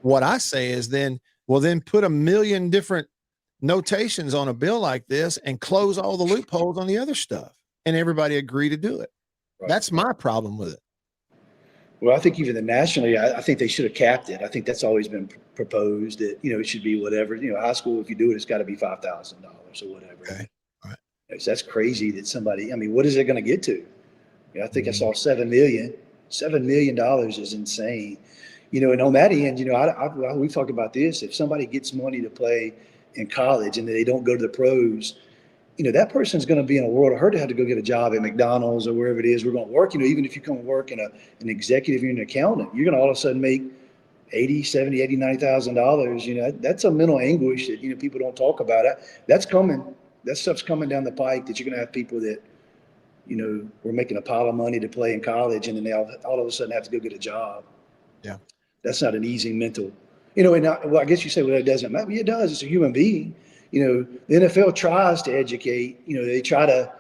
What I say is then put 1 million different notations on a bill like this and close all the loopholes on the other stuff, and everybody agree to do it. Right. That's my problem with it. Well, I think even nationally, I think they should have capped it. I think that's always been proposed, that, you know, it should be whatever, you know, high school, if you do it, it's got to be $5,000 or whatever. Okay. All right. So that's crazy that somebody, I mean, what is it going to get to? You know, I think I saw $7 million. $7 million is insane. You know, and on that end, you know, we talk about this. If somebody gets money to play in college and they don't go to the pros, you know, that person's going to be in a world of hurt to have to go get a job at McDonald's or wherever it is we're going to work. You know, even if you come and work in an executive, you're an accountant, you're going to all of a sudden make $80,000, $70,000, $80,000, $90,000. You know, that's a mental anguish that, you know, people don't talk about it. That's coming. That stuff's coming down the pike, that you're going to have people that, you know, were making a pile of money to play in college, and then they all of a sudden have to go get a job. Yeah. That's not an easy mental, you know, and I guess you say, well, it doesn't matter. It does. It's a human being. You know, the NFL tries to educate, you know, they try to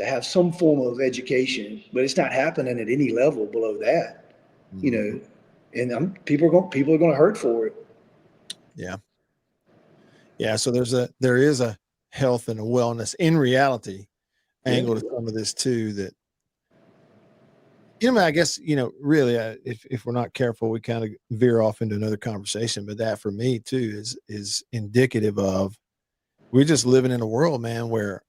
have some form of education, but it's not happening at any level below that, you know, and people are going to hurt for it. Yeah. Yeah. So there is a health and a wellness in reality angle to some of this too, that, you know, I guess, you know, really, if we're not careful, we kind of veer off into another conversation. But that for me too is indicative of, we're just living in a world, man, where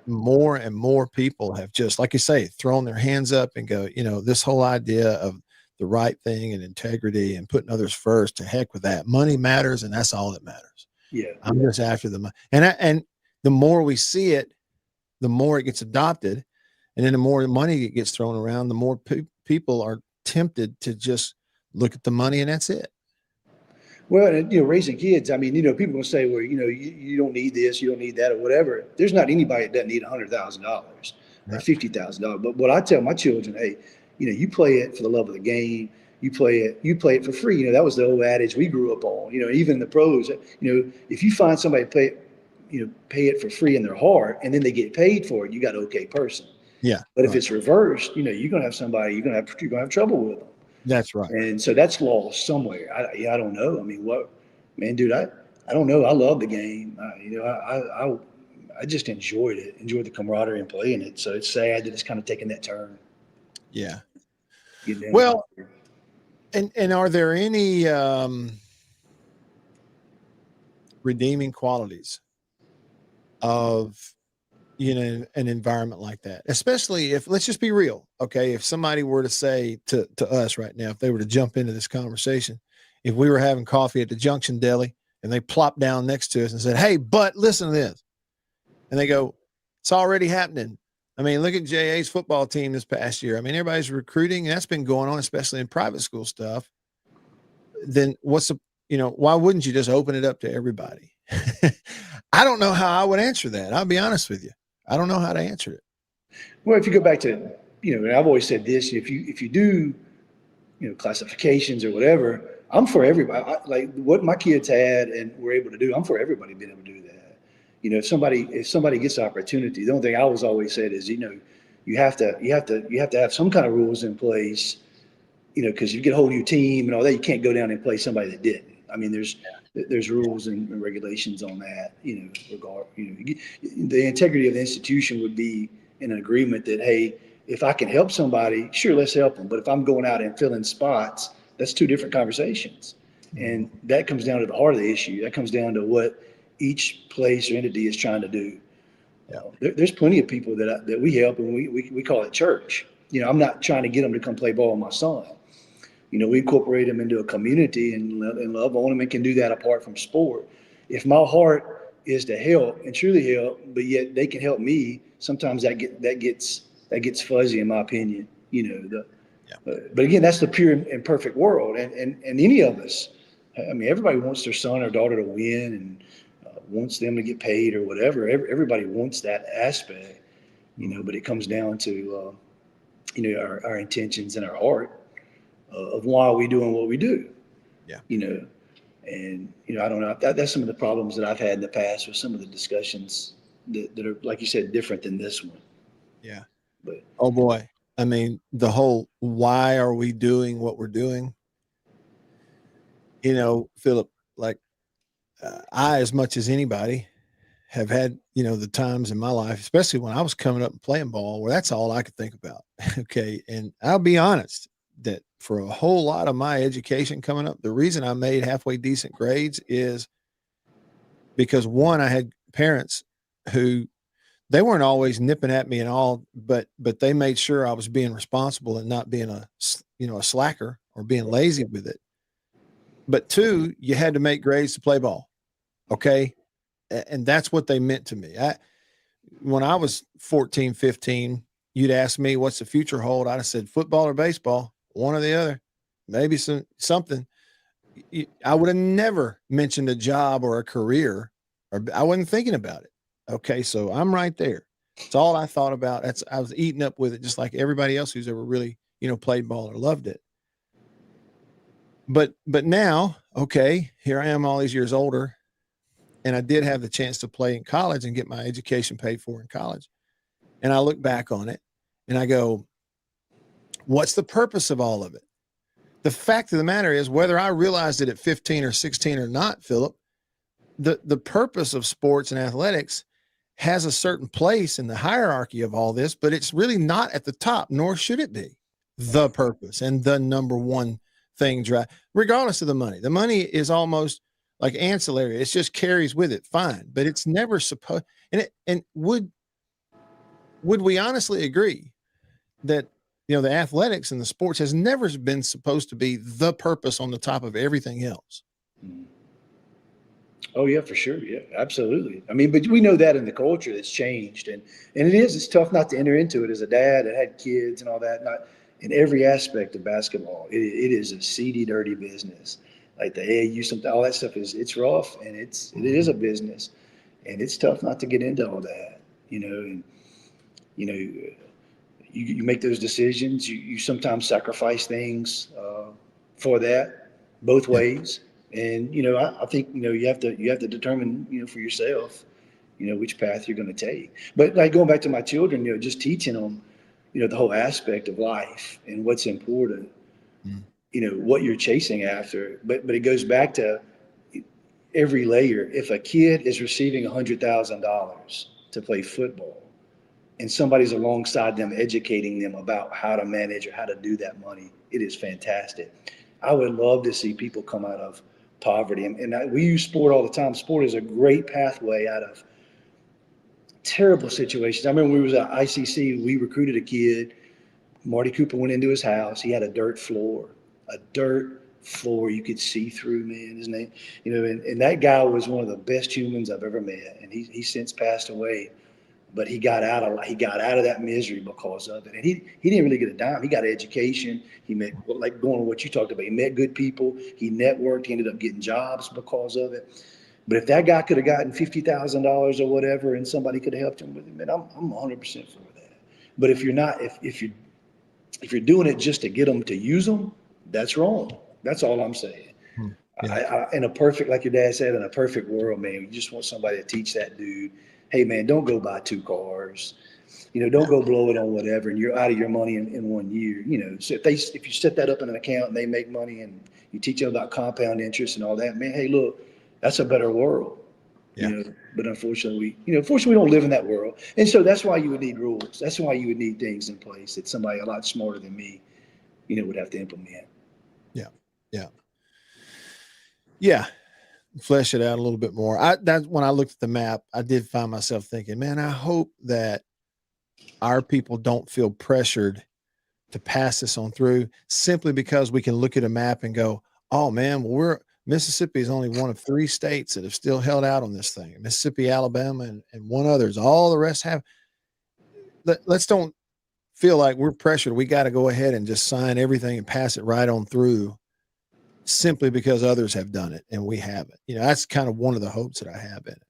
more and more people have just, like you say, thrown their hands up and go, you know, this whole idea of the right thing and integrity and putting others first, to heck with that. Money matters, and that's all that matters. Yeah, I'm just after the money, and the more we see it, the more it gets adopted. And then the more money gets thrown around, the more people are tempted to just look at the money, and that's it. Well, and, you know, raising kids, I mean, you know, people will say, well, you know, you don't need this, you don't need that, or whatever. There's not anybody that doesn't need $100,000 or $50,000. But what I tell my children, hey, you know, you play it for the love of the game. you play it for free. You know, that was the old adage we grew up on. You know, even the pros, you know, if you find somebody pay it for free in their heart and then they get paid for it, you got an okay person. Yeah. But if it's reversed, you know, you're gonna have somebody you're gonna have trouble with them. That's right. And so that's lost somewhere. I don't know. I mean, man, dude, I don't know. I love the game. You know, I just enjoyed the camaraderie and playing it. So it's sad that it's kind of taking that turn. Yeah. Well, and are there any redeeming qualities of, you know, an environment like that, especially if, let's just be real. Okay. If somebody were to say to us right now, if they were to jump into this conversation, if we were having coffee at the Junction Deli and they plopped down next to us and said, hey, but listen to this. And they go, it's already happening. I mean, look at JA's football team this past year. I mean, everybody's recruiting, and that's been going on, especially in private school stuff. Then why wouldn't you just open it up to everybody? I don't know how I would answer that. I'll be honest with you. I don't know how to answer it. Well, if you go back to, you know, I've always said this, if you do, you know, classifications or whatever, I'm for everybody. Like what my kids had and were able to do, I'm for everybody being able to do that. You know, if somebody gets the opportunity, the only thing I was always said is, you know, you have to have some kind of rules in place, you know, because you get a hold of your team and all that, you can't go down and play somebody that didn't. I mean, there's rules and regulations on that, you know, the integrity of the institution would be in an agreement that, hey, if I can help somebody, sure, let's help them. But if I'm going out and filling spots, that's two different conversations. And that comes down to the heart of the issue. That comes down to what each place or entity is trying to do. There's plenty of people that we help, and we call it church. You know, I'm not trying to get them to come play ball with my son. You know, we incorporate them into a community and love on them, and can do that apart from sport. If my heart is to help and truly help, but yet they can help me, sometimes that gets fuzzy in my opinion. You know, but again, that's the pure and perfect world, and any of us. I mean, everybody wants their son or daughter to win and wants them to get paid or whatever. Everybody wants that aspect, you know. But it comes down to you know, our intentions and our heart of why are we doing what we do. Yeah. You know, and you know, I don't know. That's some of the problems that I've had in the past with some of the discussions that are, like you said, different than this one. Yeah. But oh boy, I mean, the whole why are we doing what we're doing? You know, Philip, like I, as much as anybody, have had, you know, the times in my life, especially when I was coming up and playing ball, where that's all I could think about. Okay. And I'll be honest that for a whole lot of my education coming up, the reason I made halfway decent grades is because, one, I had parents who, they weren't always nipping at me and all, but they made sure I was being responsible and not being a slacker or being lazy with it. But two, you had to make grades to play ball. Okay. And that's what they meant to me. When I was 14, 15, you'd ask me, what's the future hold? I'd have said football or baseball, one or the other, maybe something. I would have never mentioned a job or a career, or I wasn't thinking about it. Okay. So I'm right there. It's all I thought about. I was eating up with it, just like everybody else who's ever really, you know, played ball or loved it. But now, okay, here I am all these years older, and I did have the chance to play in college and get my education paid for in college. And I look back on it and I go, what's the purpose of all of it? The fact of the matter is, whether I realized it at 15 or 16 or not, Philip, the purpose of sports and athletics has a certain place in the hierarchy of all this, but it's really not at the top, nor should it be the purpose and the number one thing, regardless of the money. The money is almost like ancillary. It just carries with it. Fine. But it's never supposed, and would we honestly agree that, you know, the athletics and the sports has never been supposed to be the purpose on the top of everything else? Oh yeah, for sure. Yeah, absolutely. I mean, but we know that in the culture that's changed, and it's tough not to enter into it as a dad that had kids and all that. Not in every aspect of basketball. It is a seedy, dirty business. Like the AAU, something, all that stuff it's rough, and it is a business, and it's tough not to get into all that, you know. And you know, you make those decisions. You sometimes sacrifice things for that both ways. And, I think, you have to determine, for yourself, which path you're going to take. But like going back to my children, just teaching them, the whole aspect of life and what's important, what you're chasing after. But it goes back to every layer. If a kid is receiving $100,000 to play football and somebody's alongside them, educating them about how to manage or how to do that money, it is fantastic. I would love to see people come out of poverty. And we use sport all the time. Sport is a great pathway out of terrible situations. I remember when we was at ICC, we recruited a kid. Marty Cooper went into his house. He had a dirt floor you could see through, man, his name. And that guy was one of the best humans I've ever met. And he's since passed away. But he got out of that misery because of it. And he didn't really get a dime. He got an education. He met, like going on what you talked about, he met good people. He networked. He ended up getting jobs because of it. But if that guy could have gotten $50,000 or whatever, and somebody could have helped him with it, man, I'm 100% for that. But if you're not, if you're doing it just to get them to use them, that's wrong. That's all I'm saying. Yeah. In a perfect, like your dad said, in a perfect world, man, you just want somebody to teach that dude, hey, man, don't go buy 2 cars. Don't go blow it on whatever, and you're out of your money in 1 year. So if you set that up in an account and they make money and you teach them about compound interest and all that, man, hey, look, that's a better world. Yeah. But unfortunately, we don't live in that world. And so that's why you would need rules. That's why you would need things in place that somebody a lot smarter than me, would have to implement. Yeah. Yeah. Yeah. Flesh it out a little bit more. That's when I looked at the map, I did find myself thinking, man, I hope that our people don't feel pressured to pass this on through simply because we can look at a map and go, oh man, well, Mississippi is only one of 3 states that have still held out on this thing. Mississippi, Alabama, and one others. All the rest have. Let's don't feel like we're pressured. We got to go ahead and just sign everything and pass it right on through simply because others have done it and we haven't. That's kind of one of the hopes that I have in it.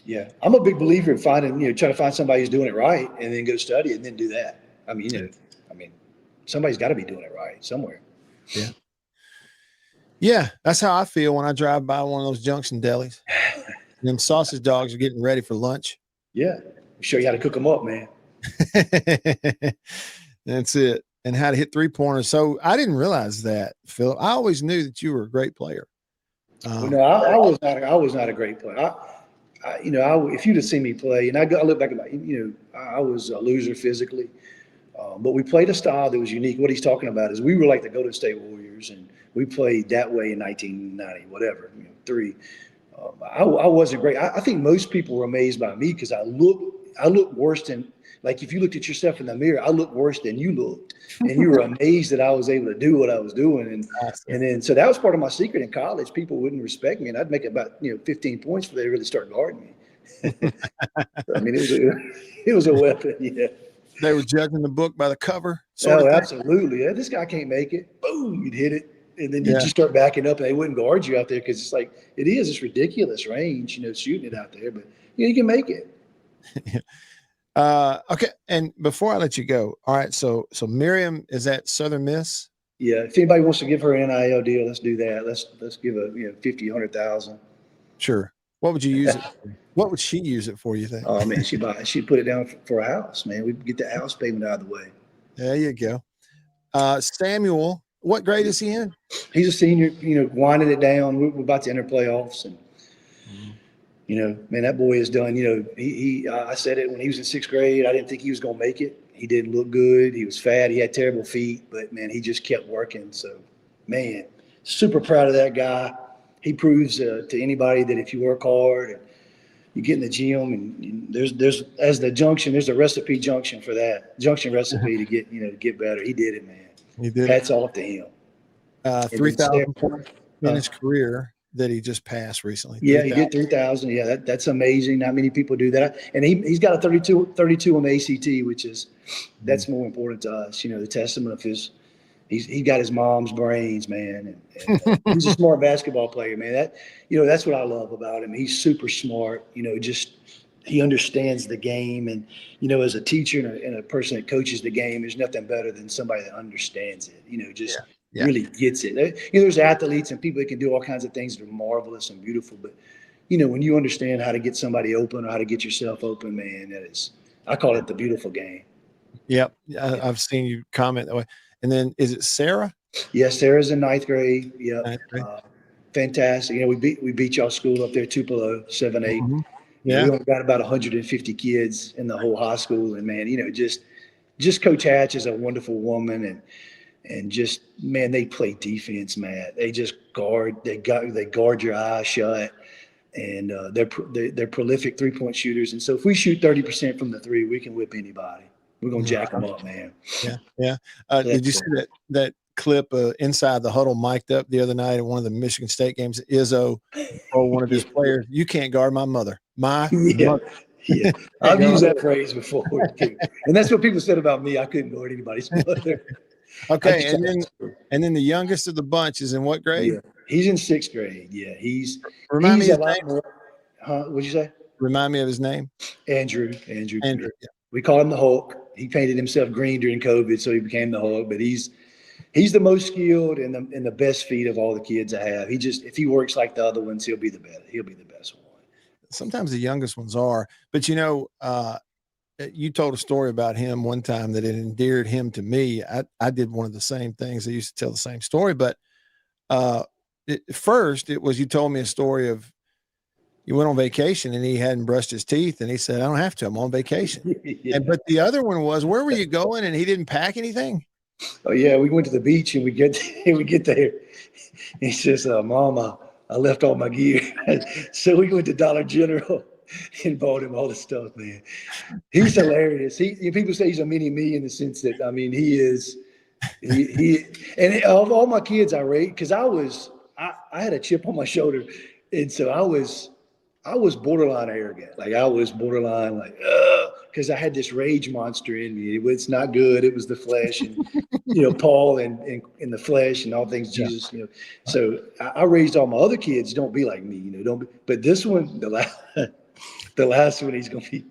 Yeah. I'm a big believer in finding, trying to find somebody who's doing it right and then go study and then do that. I mean, somebody's got to be doing it right somewhere. Yeah. Yeah. That's how I feel when I drive by one of those junction delis. Them sausage dogs are getting ready for lunch. Yeah. I'll show you how to cook them up, man. That's it. And how to hit 3-pointers. So I didn't realize that, Phil. I always knew that you were a great player. No, I was not a great player. If you'd have seen me play, and I look back at I was a loser physically, but we played a style that was unique. What he's talking about is we were like the Golden State Warriors, and we played that way in 1990, whatever, 3. I wasn't great. I think most people were amazed by me because I look worse than. Like if you looked at yourself in the mirror, I looked worse than you looked, and you were amazed that I was able to do what I was doing. And then so that was part of my secret in college. People wouldn't respect me, and I'd make about 15 points before they really start guarding me. I mean, it was a weapon. Yeah. They were judging the book by the cover. Oh, absolutely. Yeah, this guy can't make it. Boom, you'd hit it, and then you just start backing up, and they wouldn't guard you out there because it's like it's ridiculous range, shooting it out there, but you can make it. Okay. And before I let you go, all right. So Miriam is at Southern Miss. Yeah. If anybody wants to give her an NIL deal, let's do that. Let's give a 50, 100,000. Sure. What would you use it for? What would she use it for, you think? Oh man, she'd put it down for a house, man. We'd get the house payment out of the way. There you go. Samuel, what grade is he in? He's a senior, winding it down. We're about to enter playoffs, and man, that boy is done. I said it when he was in 6th grade. I didn't think he was going to make it. He didn't look good. He was fat. He had terrible feet, but man, he just kept working. So, man, super proud of that guy. He proves to anybody that if you work hard and you get in the gym, and there's as the junction, there's a recipe junction for that junction recipe to get better. He did it, man. He did. Hats off to him. 3,000 points in his career that he just passed recently. Yeah, he did 3,000. Yeah, that's amazing. Not many people do that. And he's got a 32 on the ACT, which is that's more important to us. The testament of his. He got his mom's brains, man, and he's a smart basketball player, man. That's what I love about him. He's super smart. He understands the game, and as a teacher and a person that coaches the game, there's nothing better than somebody that understands it. really gets it. There's athletes and people that can do all kinds of things that are marvelous and beautiful, but when you understand how to get somebody open or how to get yourself open, man, I call it the beautiful game. Yep. I've seen you comment that way. And then is it Sarah? Yes, Sarah's in 9th grade. Yep. Ninth grade. Fantastic. We beat y'all school up there, Tupelo, 7-8. Mm-hmm. Yeah. We only got about 150 kids in the whole high school. And man, just Coach Hatch is a wonderful woman, and just, man, they play defense, man. They just guard your eyes shut, and they're prolific 3-point shooters. And so if we shoot 30% from the three, we can whip anybody. We're gonna jack them up, man. Yeah. Did you see that clip inside the huddle mic'd up the other night at one of the Michigan State games? Izzo or one of his players, "You can't guard my mother." Mother. Yeah. I've used that phrase before too. And that's what people said about me. I couldn't guard anybody's mother. Okay, and then the youngest of the bunch is in what grade? Yeah. He's in 6th grade. Yeah, Remind me a of his lot name. more. Huh? What'd you say? Remind me of his name. Andrew. Yeah. We call him the Hulk. He painted himself green during COVID, so he became the Hulk. But he's the most skilled and the best feet of all the kids I have. If he works like the other ones, he'll be the best. He'll be the best one. Sometimes the youngest ones are, but you told a story about him one time that it endeared him to me. I did one of the same things. I used to tell the same story, but first it was, you told me a story of you went on vacation and he hadn't brushed his teeth, and he said, "I don't have to, I'm on vacation." Yeah. But the other one was, where were you going? And he didn't pack anything. Oh yeah, we went to the beach and we get there. He says, "Mama, I left all my gear." So we went to Dollar General and bought him all the stuff, man. He's hilarious. People say he's a mini me in the sense that, I mean, he is. And of all my kids, I rate, because I had a chip on my shoulder, and so I was borderline arrogant. Like I was borderline like, because I had this rage monster in me. It's not good. It was the flesh, and Paul and in the flesh and all things Jesus. So I raised all my other kids. Don't be like me. Don't be. But this one, the last one, he's gonna be.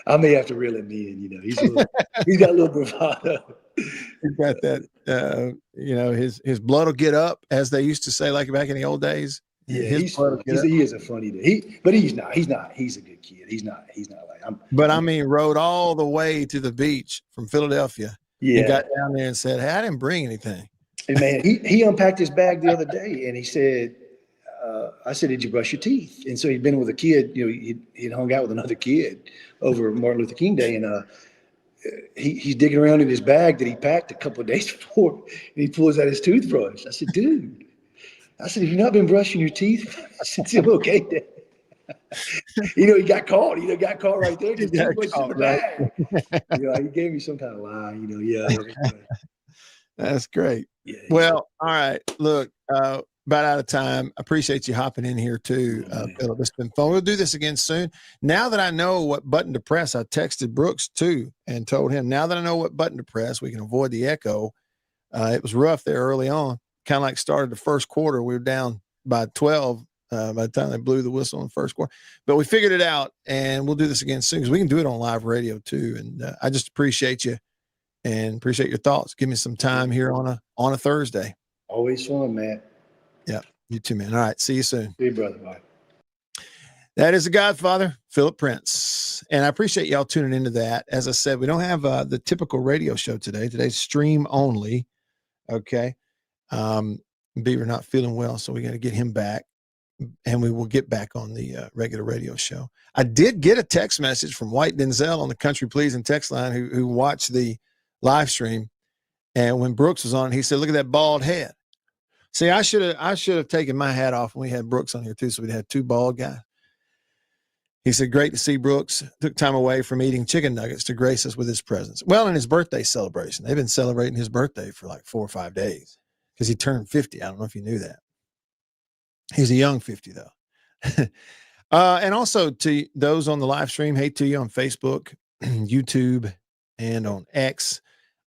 I may have to reel him in. He's got a little bravado. He's got that. His blood will get up, as they used to say, like back in the old days. Yeah, he is a funny dude. But he's not. He's a good kid. He's not like rode all the way to the beach from Philadelphia. Yeah. And got down there and said, "Hey, I didn't bring anything." And man, he unpacked his bag the other day, and he said, I said, "Did you brush your teeth?" And so he'd been with a kid. He'd hung out with another kid over Martin Luther King Day, and he's digging around in his bag that he packed a couple of days before, and he pulls out his toothbrush. I said, "Dude." I said, "Have you not been brushing your teeth?" I said, "I'm okay, Dad." He got caught. He got caught right there. Just toothbrush in the bag. He gave me some kind of lie. Yeah. That's great. Yeah. Well, all right. Look, about out of time. I appreciate you hopping in here too, Philip. It's been fun. We'll do this again soon. Now that I know what button to press, I texted Brooks too and told him, now that I know what button to press, we can avoid the echo. It was rough there early on. Kind of like started the first quarter. We were down by 12 by the time they blew the whistle in the first quarter. But we figured it out, and we'll do this again soon because we can do it on live radio too. And I just appreciate you and appreciate your thoughts. Give me some time here on a Thursday. Always fun, man. Yeah, you too, man. All right, see you soon. See you, brother. Bye. That is the Godfather, Philip Prince. And I appreciate y'all tuning into that. As I said, we don't have the typical radio show today. Today's stream only. Okay. Beaver not feeling well, so we got to get him back, and we will get back on the regular radio show. I did get a text message from White Denzel on the Country Pleasing text line who watched the live stream, and when Brooks was on, he said, "Look at that bald head." See, I should have taken my hat off when we had Brooks on here too, so we'd have two bald guys. He said, "Great to see Brooks. Took time away from eating chicken nuggets to grace us with his presence." Well, in his birthday celebration, they've been celebrating his birthday for like 4 or 5 days because he turned 50. I don't know if you knew that. He's a young 50 though. And also to those on the live stream, hey to you on Facebook, YouTube, and on X,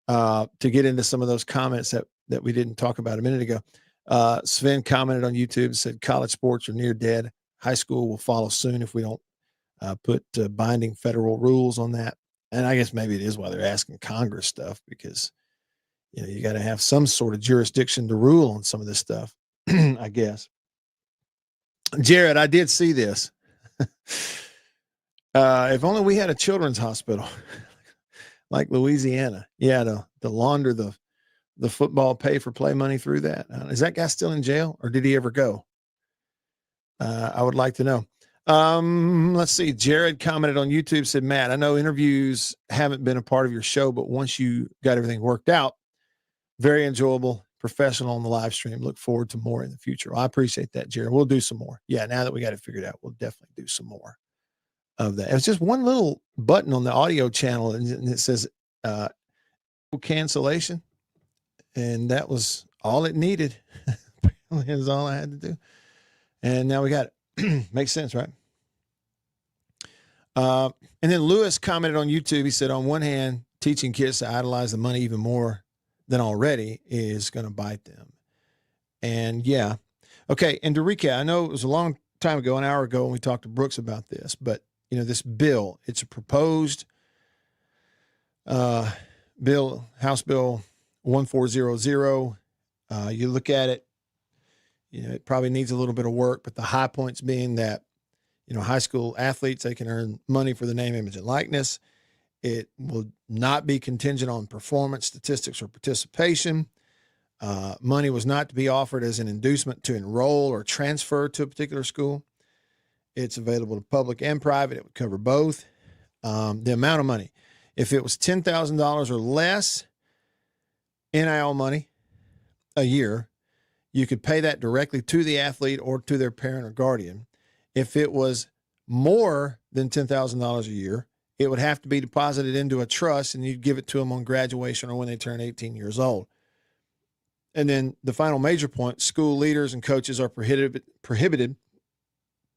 to get into some of those comments that we didn't talk about a minute ago. Sven commented on YouTube and said, "College sports are near dead. High school will follow soon if we don't put binding federal rules on that." And I guess maybe it is why they're asking Congress stuff, because you got to have some sort of jurisdiction to rule on some of this stuff, I guess. Jared, I did see this. If only we had a children's hospital like Louisiana. Yeah, to launder the football pay-for-play money through that. Is that guy still in jail, or did he ever go? I would like to know. Let's see. Jared commented on YouTube, said, Matt, I know interviews haven't been a part of your show, but once you got everything worked out, very enjoyable, professional on the live stream. Look forward to more in the future. Well, I appreciate that, Jared. We'll do some more. Yeah, now that we got it figured out, we'll definitely do some more of that. It's just one little button on the audio channel, and it says cancellation, and that was all it needed. That's all I had to do. And now we got it. Makes sense, right? And then Lewis commented on YouTube. He said, on one hand, teaching kids to idolize the money even more than already is going to bite them. And yeah. Okay. And to recap, I know it was a long time ago, an hour ago, when we talked to Brooks about this, but this bill, it's a proposed bill, House Bill 1400. You look at it, it probably needs a little bit of work, but the high points being that, high school athletes, they can earn money for the name, image, and likeness. It will not be contingent on performance, statistics, or participation. Money was not to be offered as an inducement to enroll or transfer to a particular school. It's available to public and private. It would cover both. The amount of money, if it was $10,000 or less NIL money a year, you could pay that directly to the athlete or to their parent or guardian. If it was more than $10,000 a year, it would have to be deposited into a trust, and you'd give it to them on graduation or when they turn 18 years old. And then the final major point, school leaders and coaches are prohibited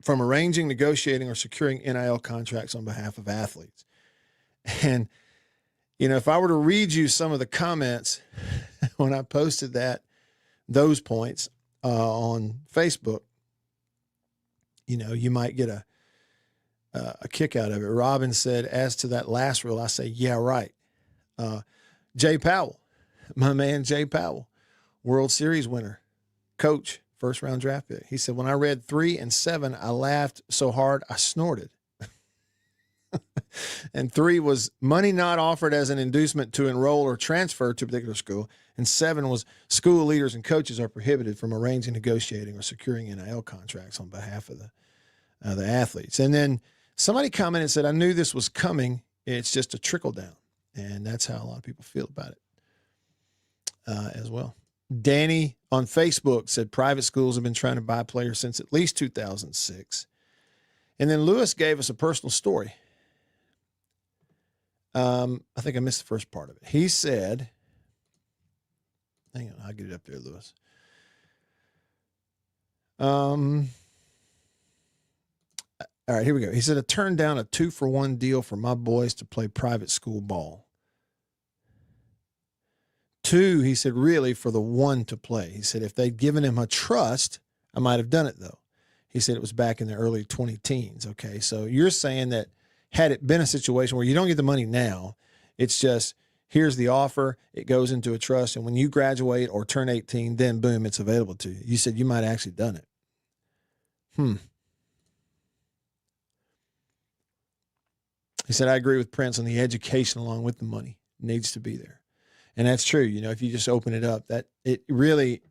from arranging, negotiating, or securing NIL contracts on behalf of athletes. And, if I were to read you some of the comments when I posted those points on Facebook, you might get a kick out of it. Robin said, as to that last rule, I say, yeah, right. Jay Powell, my man, Jay Powell, World Series winner, coach, first round draft pick. He said, when I read 3 and 7, I laughed so hard I snorted. And 3 was money not offered as an inducement to enroll or transfer to a particular school. And 7 was school leaders and coaches are prohibited from arranging, negotiating, or securing NIL contracts on behalf of the athletes. And then somebody commented and said, I knew this was coming. It's just a trickle down. And that's how a lot of people feel about it as well. Danny on Facebook said private schools have been trying to buy players since at least 2006. And then Lewis gave us a personal story. I think I missed the first part of it. He said, hang on, I'll get it up there, Lewis. All right, here we go. He said, I turned down a 2-for-1 deal for my boys to play private school ball. 2, he said, really for the 1 to play. He said, if they'd given him a trust, I might have done it though. He said it was back in the early 2010s. Okay. So you're saying that had it been a situation where you don't get the money now, it's just, here's the offer, it goes into a trust, and when you graduate or turn 18, then boom, it's available to you. You said you might have actually done it. He said, I agree with Prince on the education along with the money needs to be there. And that's true. If you just open it up, that it really,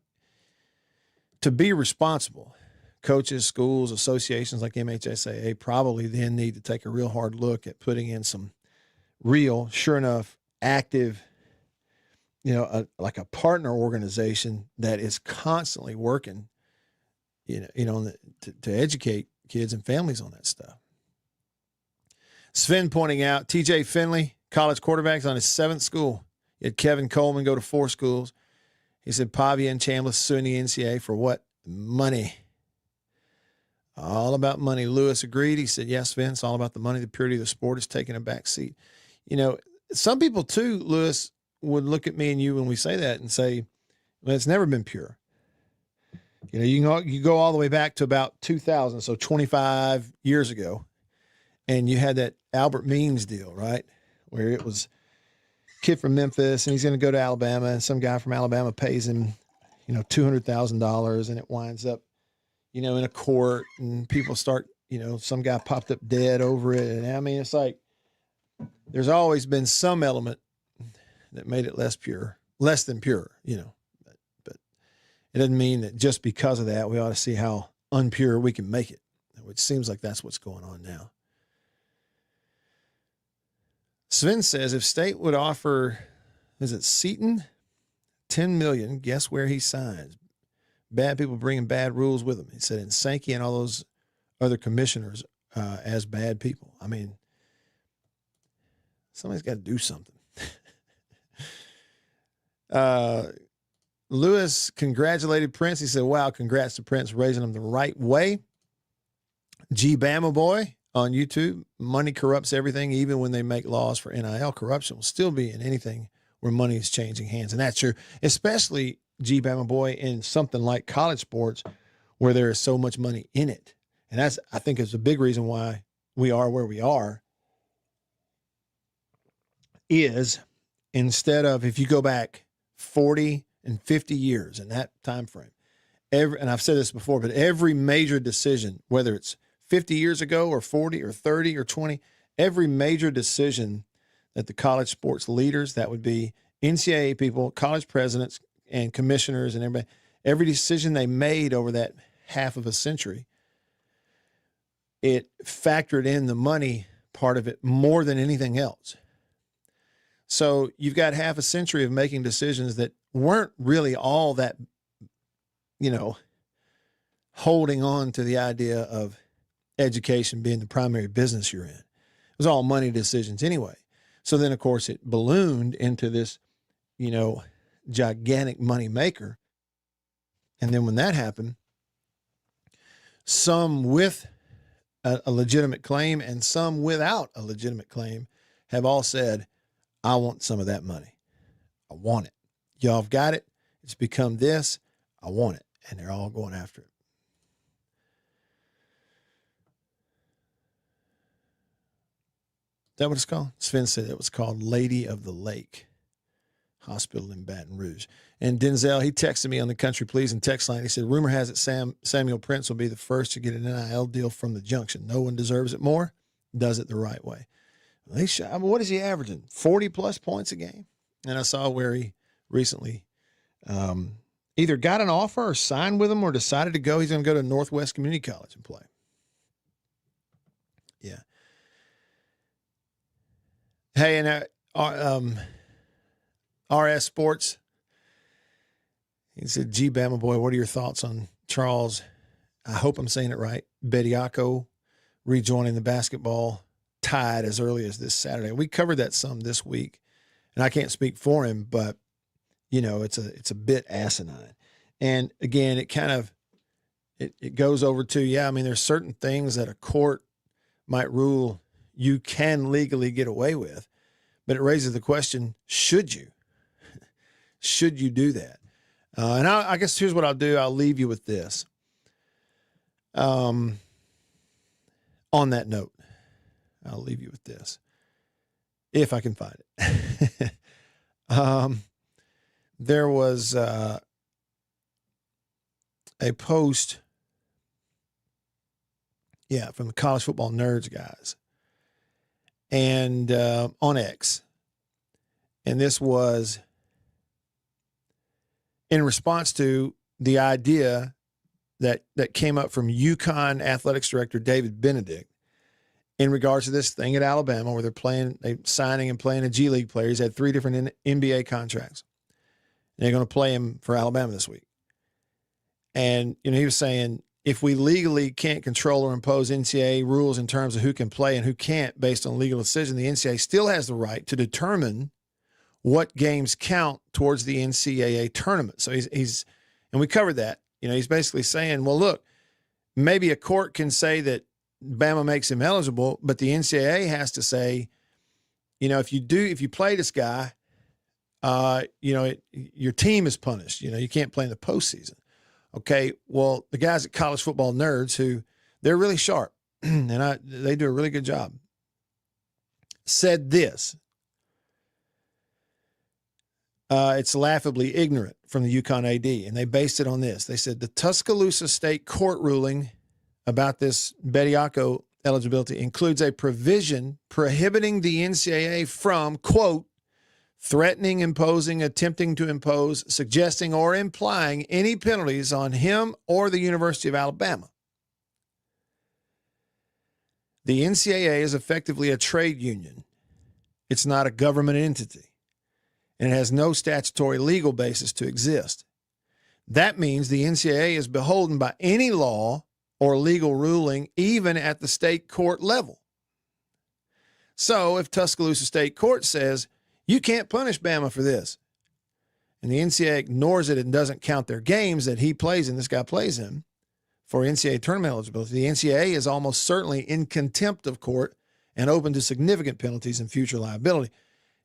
to be responsible, coaches, schools, associations like MHSAA probably then need to take a real hard look at putting in some real, sure enough, active, like a partner organization that is constantly working, to educate kids and families on that stuff. Sven pointing out, TJ Finley, college quarterbacks on his 7th school. He had Kevin Coleman go to 4 schools. He said Pavia and Chambliss suing the NCAA for what? Money. All about money. Lewis agreed. He said, yes, Sven, it's all about the money. The purity of the sport is taking a back seat. Some people too, Lewis, would look at me and you when we say that and say, well, it's never been pure. You go all the way back to about 2000, so 25 years ago, and you had that Albert Means deal, right? Where it was kid from Memphis, and he's going to go to Alabama, and some guy from Alabama pays him, $200,000, and it winds up, in a court, and people start, some guy popped up dead over it. And I mean, it's like, there's always been some element that made it less than pure, but it doesn't mean that just because of that, we ought to see how unpure we can make it, which seems like that's what's going on now. Sven says, if State would offer, is it Seton, $10 million, guess where he signs? Bad people bringing bad rules with them. He said, and Sankey and all those other commissioners as bad people. I mean, somebody's got to do something. Lewis congratulated Prince. He said, wow, congrats to Prince, raising him the right way. G Bama Boy on YouTube, money corrupts everything, even when they make laws for NIL. Corruption will still be in anything where money is changing hands. And that's true, especially G Bama Boy in something like college sports where there is so much money in it. And that's, I think, is a big reason why we are where we are, is instead of, if you go back 40 and 50 years in that time frame, and I've said this before, but every major decision, whether it's 50 years ago or 40 or 30 or 20, every major decision that the college sports leaders, that would be NCAA people, college presidents and commissioners and everybody, every decision they made over that half of a century, it factored in the money part of it more than anything else. So you've got half a century of making decisions that weren't really all that, holding on to the idea of education being the primary business you're in. It was all money decisions anyway. So then, of course, it ballooned into this, gigantic money maker. And then when that happened, some with a legitimate claim and some without a legitimate claim have all said, I want some of that money. I want it. Y'all have got it. It's become this. I want it. And they're all going after it. Is that what it's called? Sven said it was called Lady of the Lake Hospital in Baton Rouge. And Denzel, he texted me on the Country Pleasing text line. He said, rumor has it Samuel Prince will be the first to get an NIL deal from the Junction. No one deserves it more, does it the right way. What is he averaging? 40-plus points a game? And I saw where he recently either got an offer or signed with them or decided to go. He's going to go to Northwest Community College and play. Yeah. Hey, and RS Sports, he said, G Bama Boy, what are your thoughts on Charles, I hope I'm saying it right, Bediako rejoining the basketball tide as early as this Saturday? We covered that some this week, and I can't speak for him, but, it's a bit asinine. And, again, it kind of it goes over to, there's certain things that a court might rule you can legally get away with, but it raises the question, should you? Should you do that? And I guess here's what I'll do. I'll leave you with this. On that note, I'll leave you with this, if I can find it. There was a post, from the College Football Nerds guys, and on X. And this was in response to the idea that came up from UConn athletics director David Benedict in regards to this thing at Alabama where they're signing and playing a G League player. He's had 3 different NBA contracts. And they're going to play him for Alabama this week. And, he was saying, if we legally can't control or impose NCAA rules in terms of who can play and who can't based on legal decision, the NCAA still has the right to determine what games count towards the NCAA tournament. So he's and we covered that. He's basically saying, well, look, maybe a court can say that Bama makes him eligible, but the NCAA has to say, if you play this guy, your team is punished. You can't play in the postseason. Okay, well, the guys at College Football Nerds, who they're really sharp, and they do a really good job, said this. it's laughably ignorant from the UConn AD, and they based it on this. They said the Tuscaloosa State Court ruling about this Bediako eligibility includes a provision prohibiting the NCAA from, quote, threatening, imposing, attempting to impose, suggesting, or implying any penalties on him or the University of Alabama. The NCAA is effectively a trade union. It's not a government entity, and it has no statutory legal basis to exist. That means the NCAA is beholden by any law or legal ruling, even at the state court level. So if Tuscaloosa State Court says, you can't punish Bama for this, and the NCAA ignores it and doesn't count their games that he plays in, this guy plays in, for NCAA tournament eligibility, the NCAA is almost certainly in contempt of court and open to significant penalties and future liability.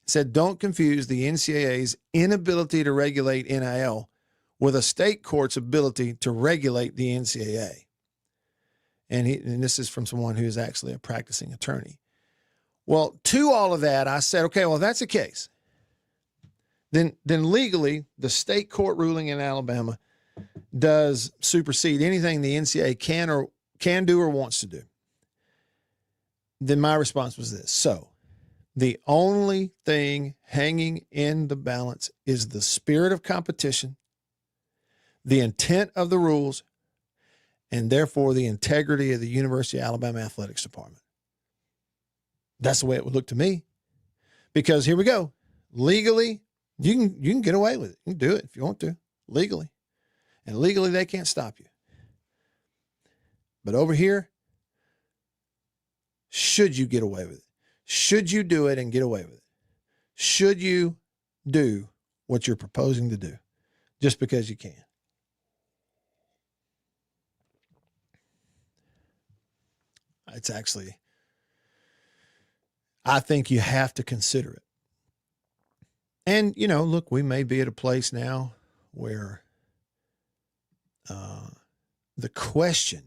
It said, don't confuse the NCAA's inability to regulate NIL with a state court's ability to regulate the NCAA. And this is from someone who is actually a practicing attorney. Well, to all of that, I said, okay, well, if that's the case, then legally, the state court ruling in Alabama does supersede anything the NCAA can do or wants to do. Then my response was this. So the only thing hanging in the balance is the spirit of competition, the intent of the rules, and therefore the integrity of the University of Alabama Athletics Department. That's the way it would look to me. Because here we go. Legally, you can get away with it. You can do it if you want to, legally. And legally, they can't stop you. But over here, should you get away with it? Should you do it and get away with it? Should you do what you're proposing to do just because you can? It's actually, I think you have to consider it. And, look, we may be at a place now where the question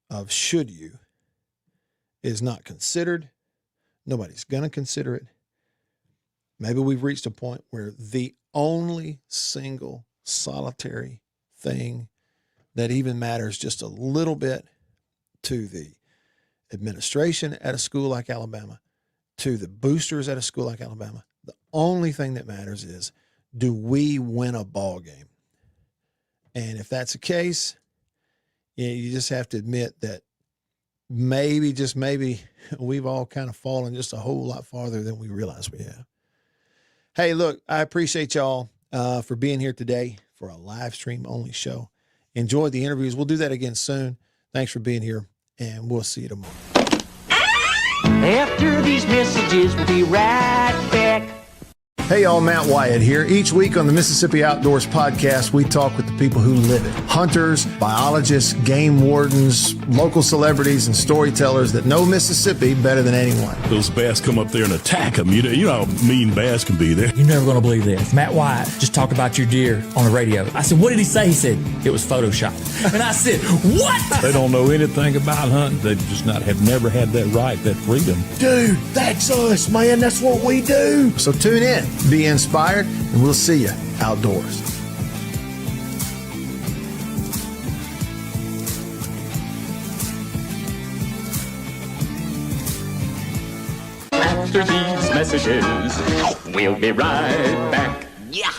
of should you is not considered. Nobody's going to consider it. Maybe we've reached a point where the only single solitary thing that even matters just a little bit to the administration at a school like Alabama, to the boosters at a school like Alabama, the only thing that matters is, do we win a ball game? And if that's the case, you just have to admit that maybe, just maybe, we've all kind of fallen just a whole lot farther than we realize we have. Hey, look, I appreciate y'all for being here today for a live stream only show. Enjoy the interviews. We'll do that again soon. Thanks for being here, and we'll see you tomorrow. After these messages, we'll be right back. Hey y'all, Matt Wyatt here. Each week on the Mississippi Outdoors Podcast, we talk with the people who live it. Hunters, biologists, game wardens, local celebrities, and storytellers that know Mississippi better than anyone. Those bass come up there and attack them. You know how mean bass can be there. You're never going to believe this. Matt Wyatt just talked about your deer on the radio. I said, what did he say? He said, it was Photoshopped. And I said, what? They don't know anything about hunting. They just have never had that right, that freedom. Dude, that's us, man. That's what we do. So tune in, be inspired, and we'll see you outdoors. After these messages, we'll be right back. Yeah.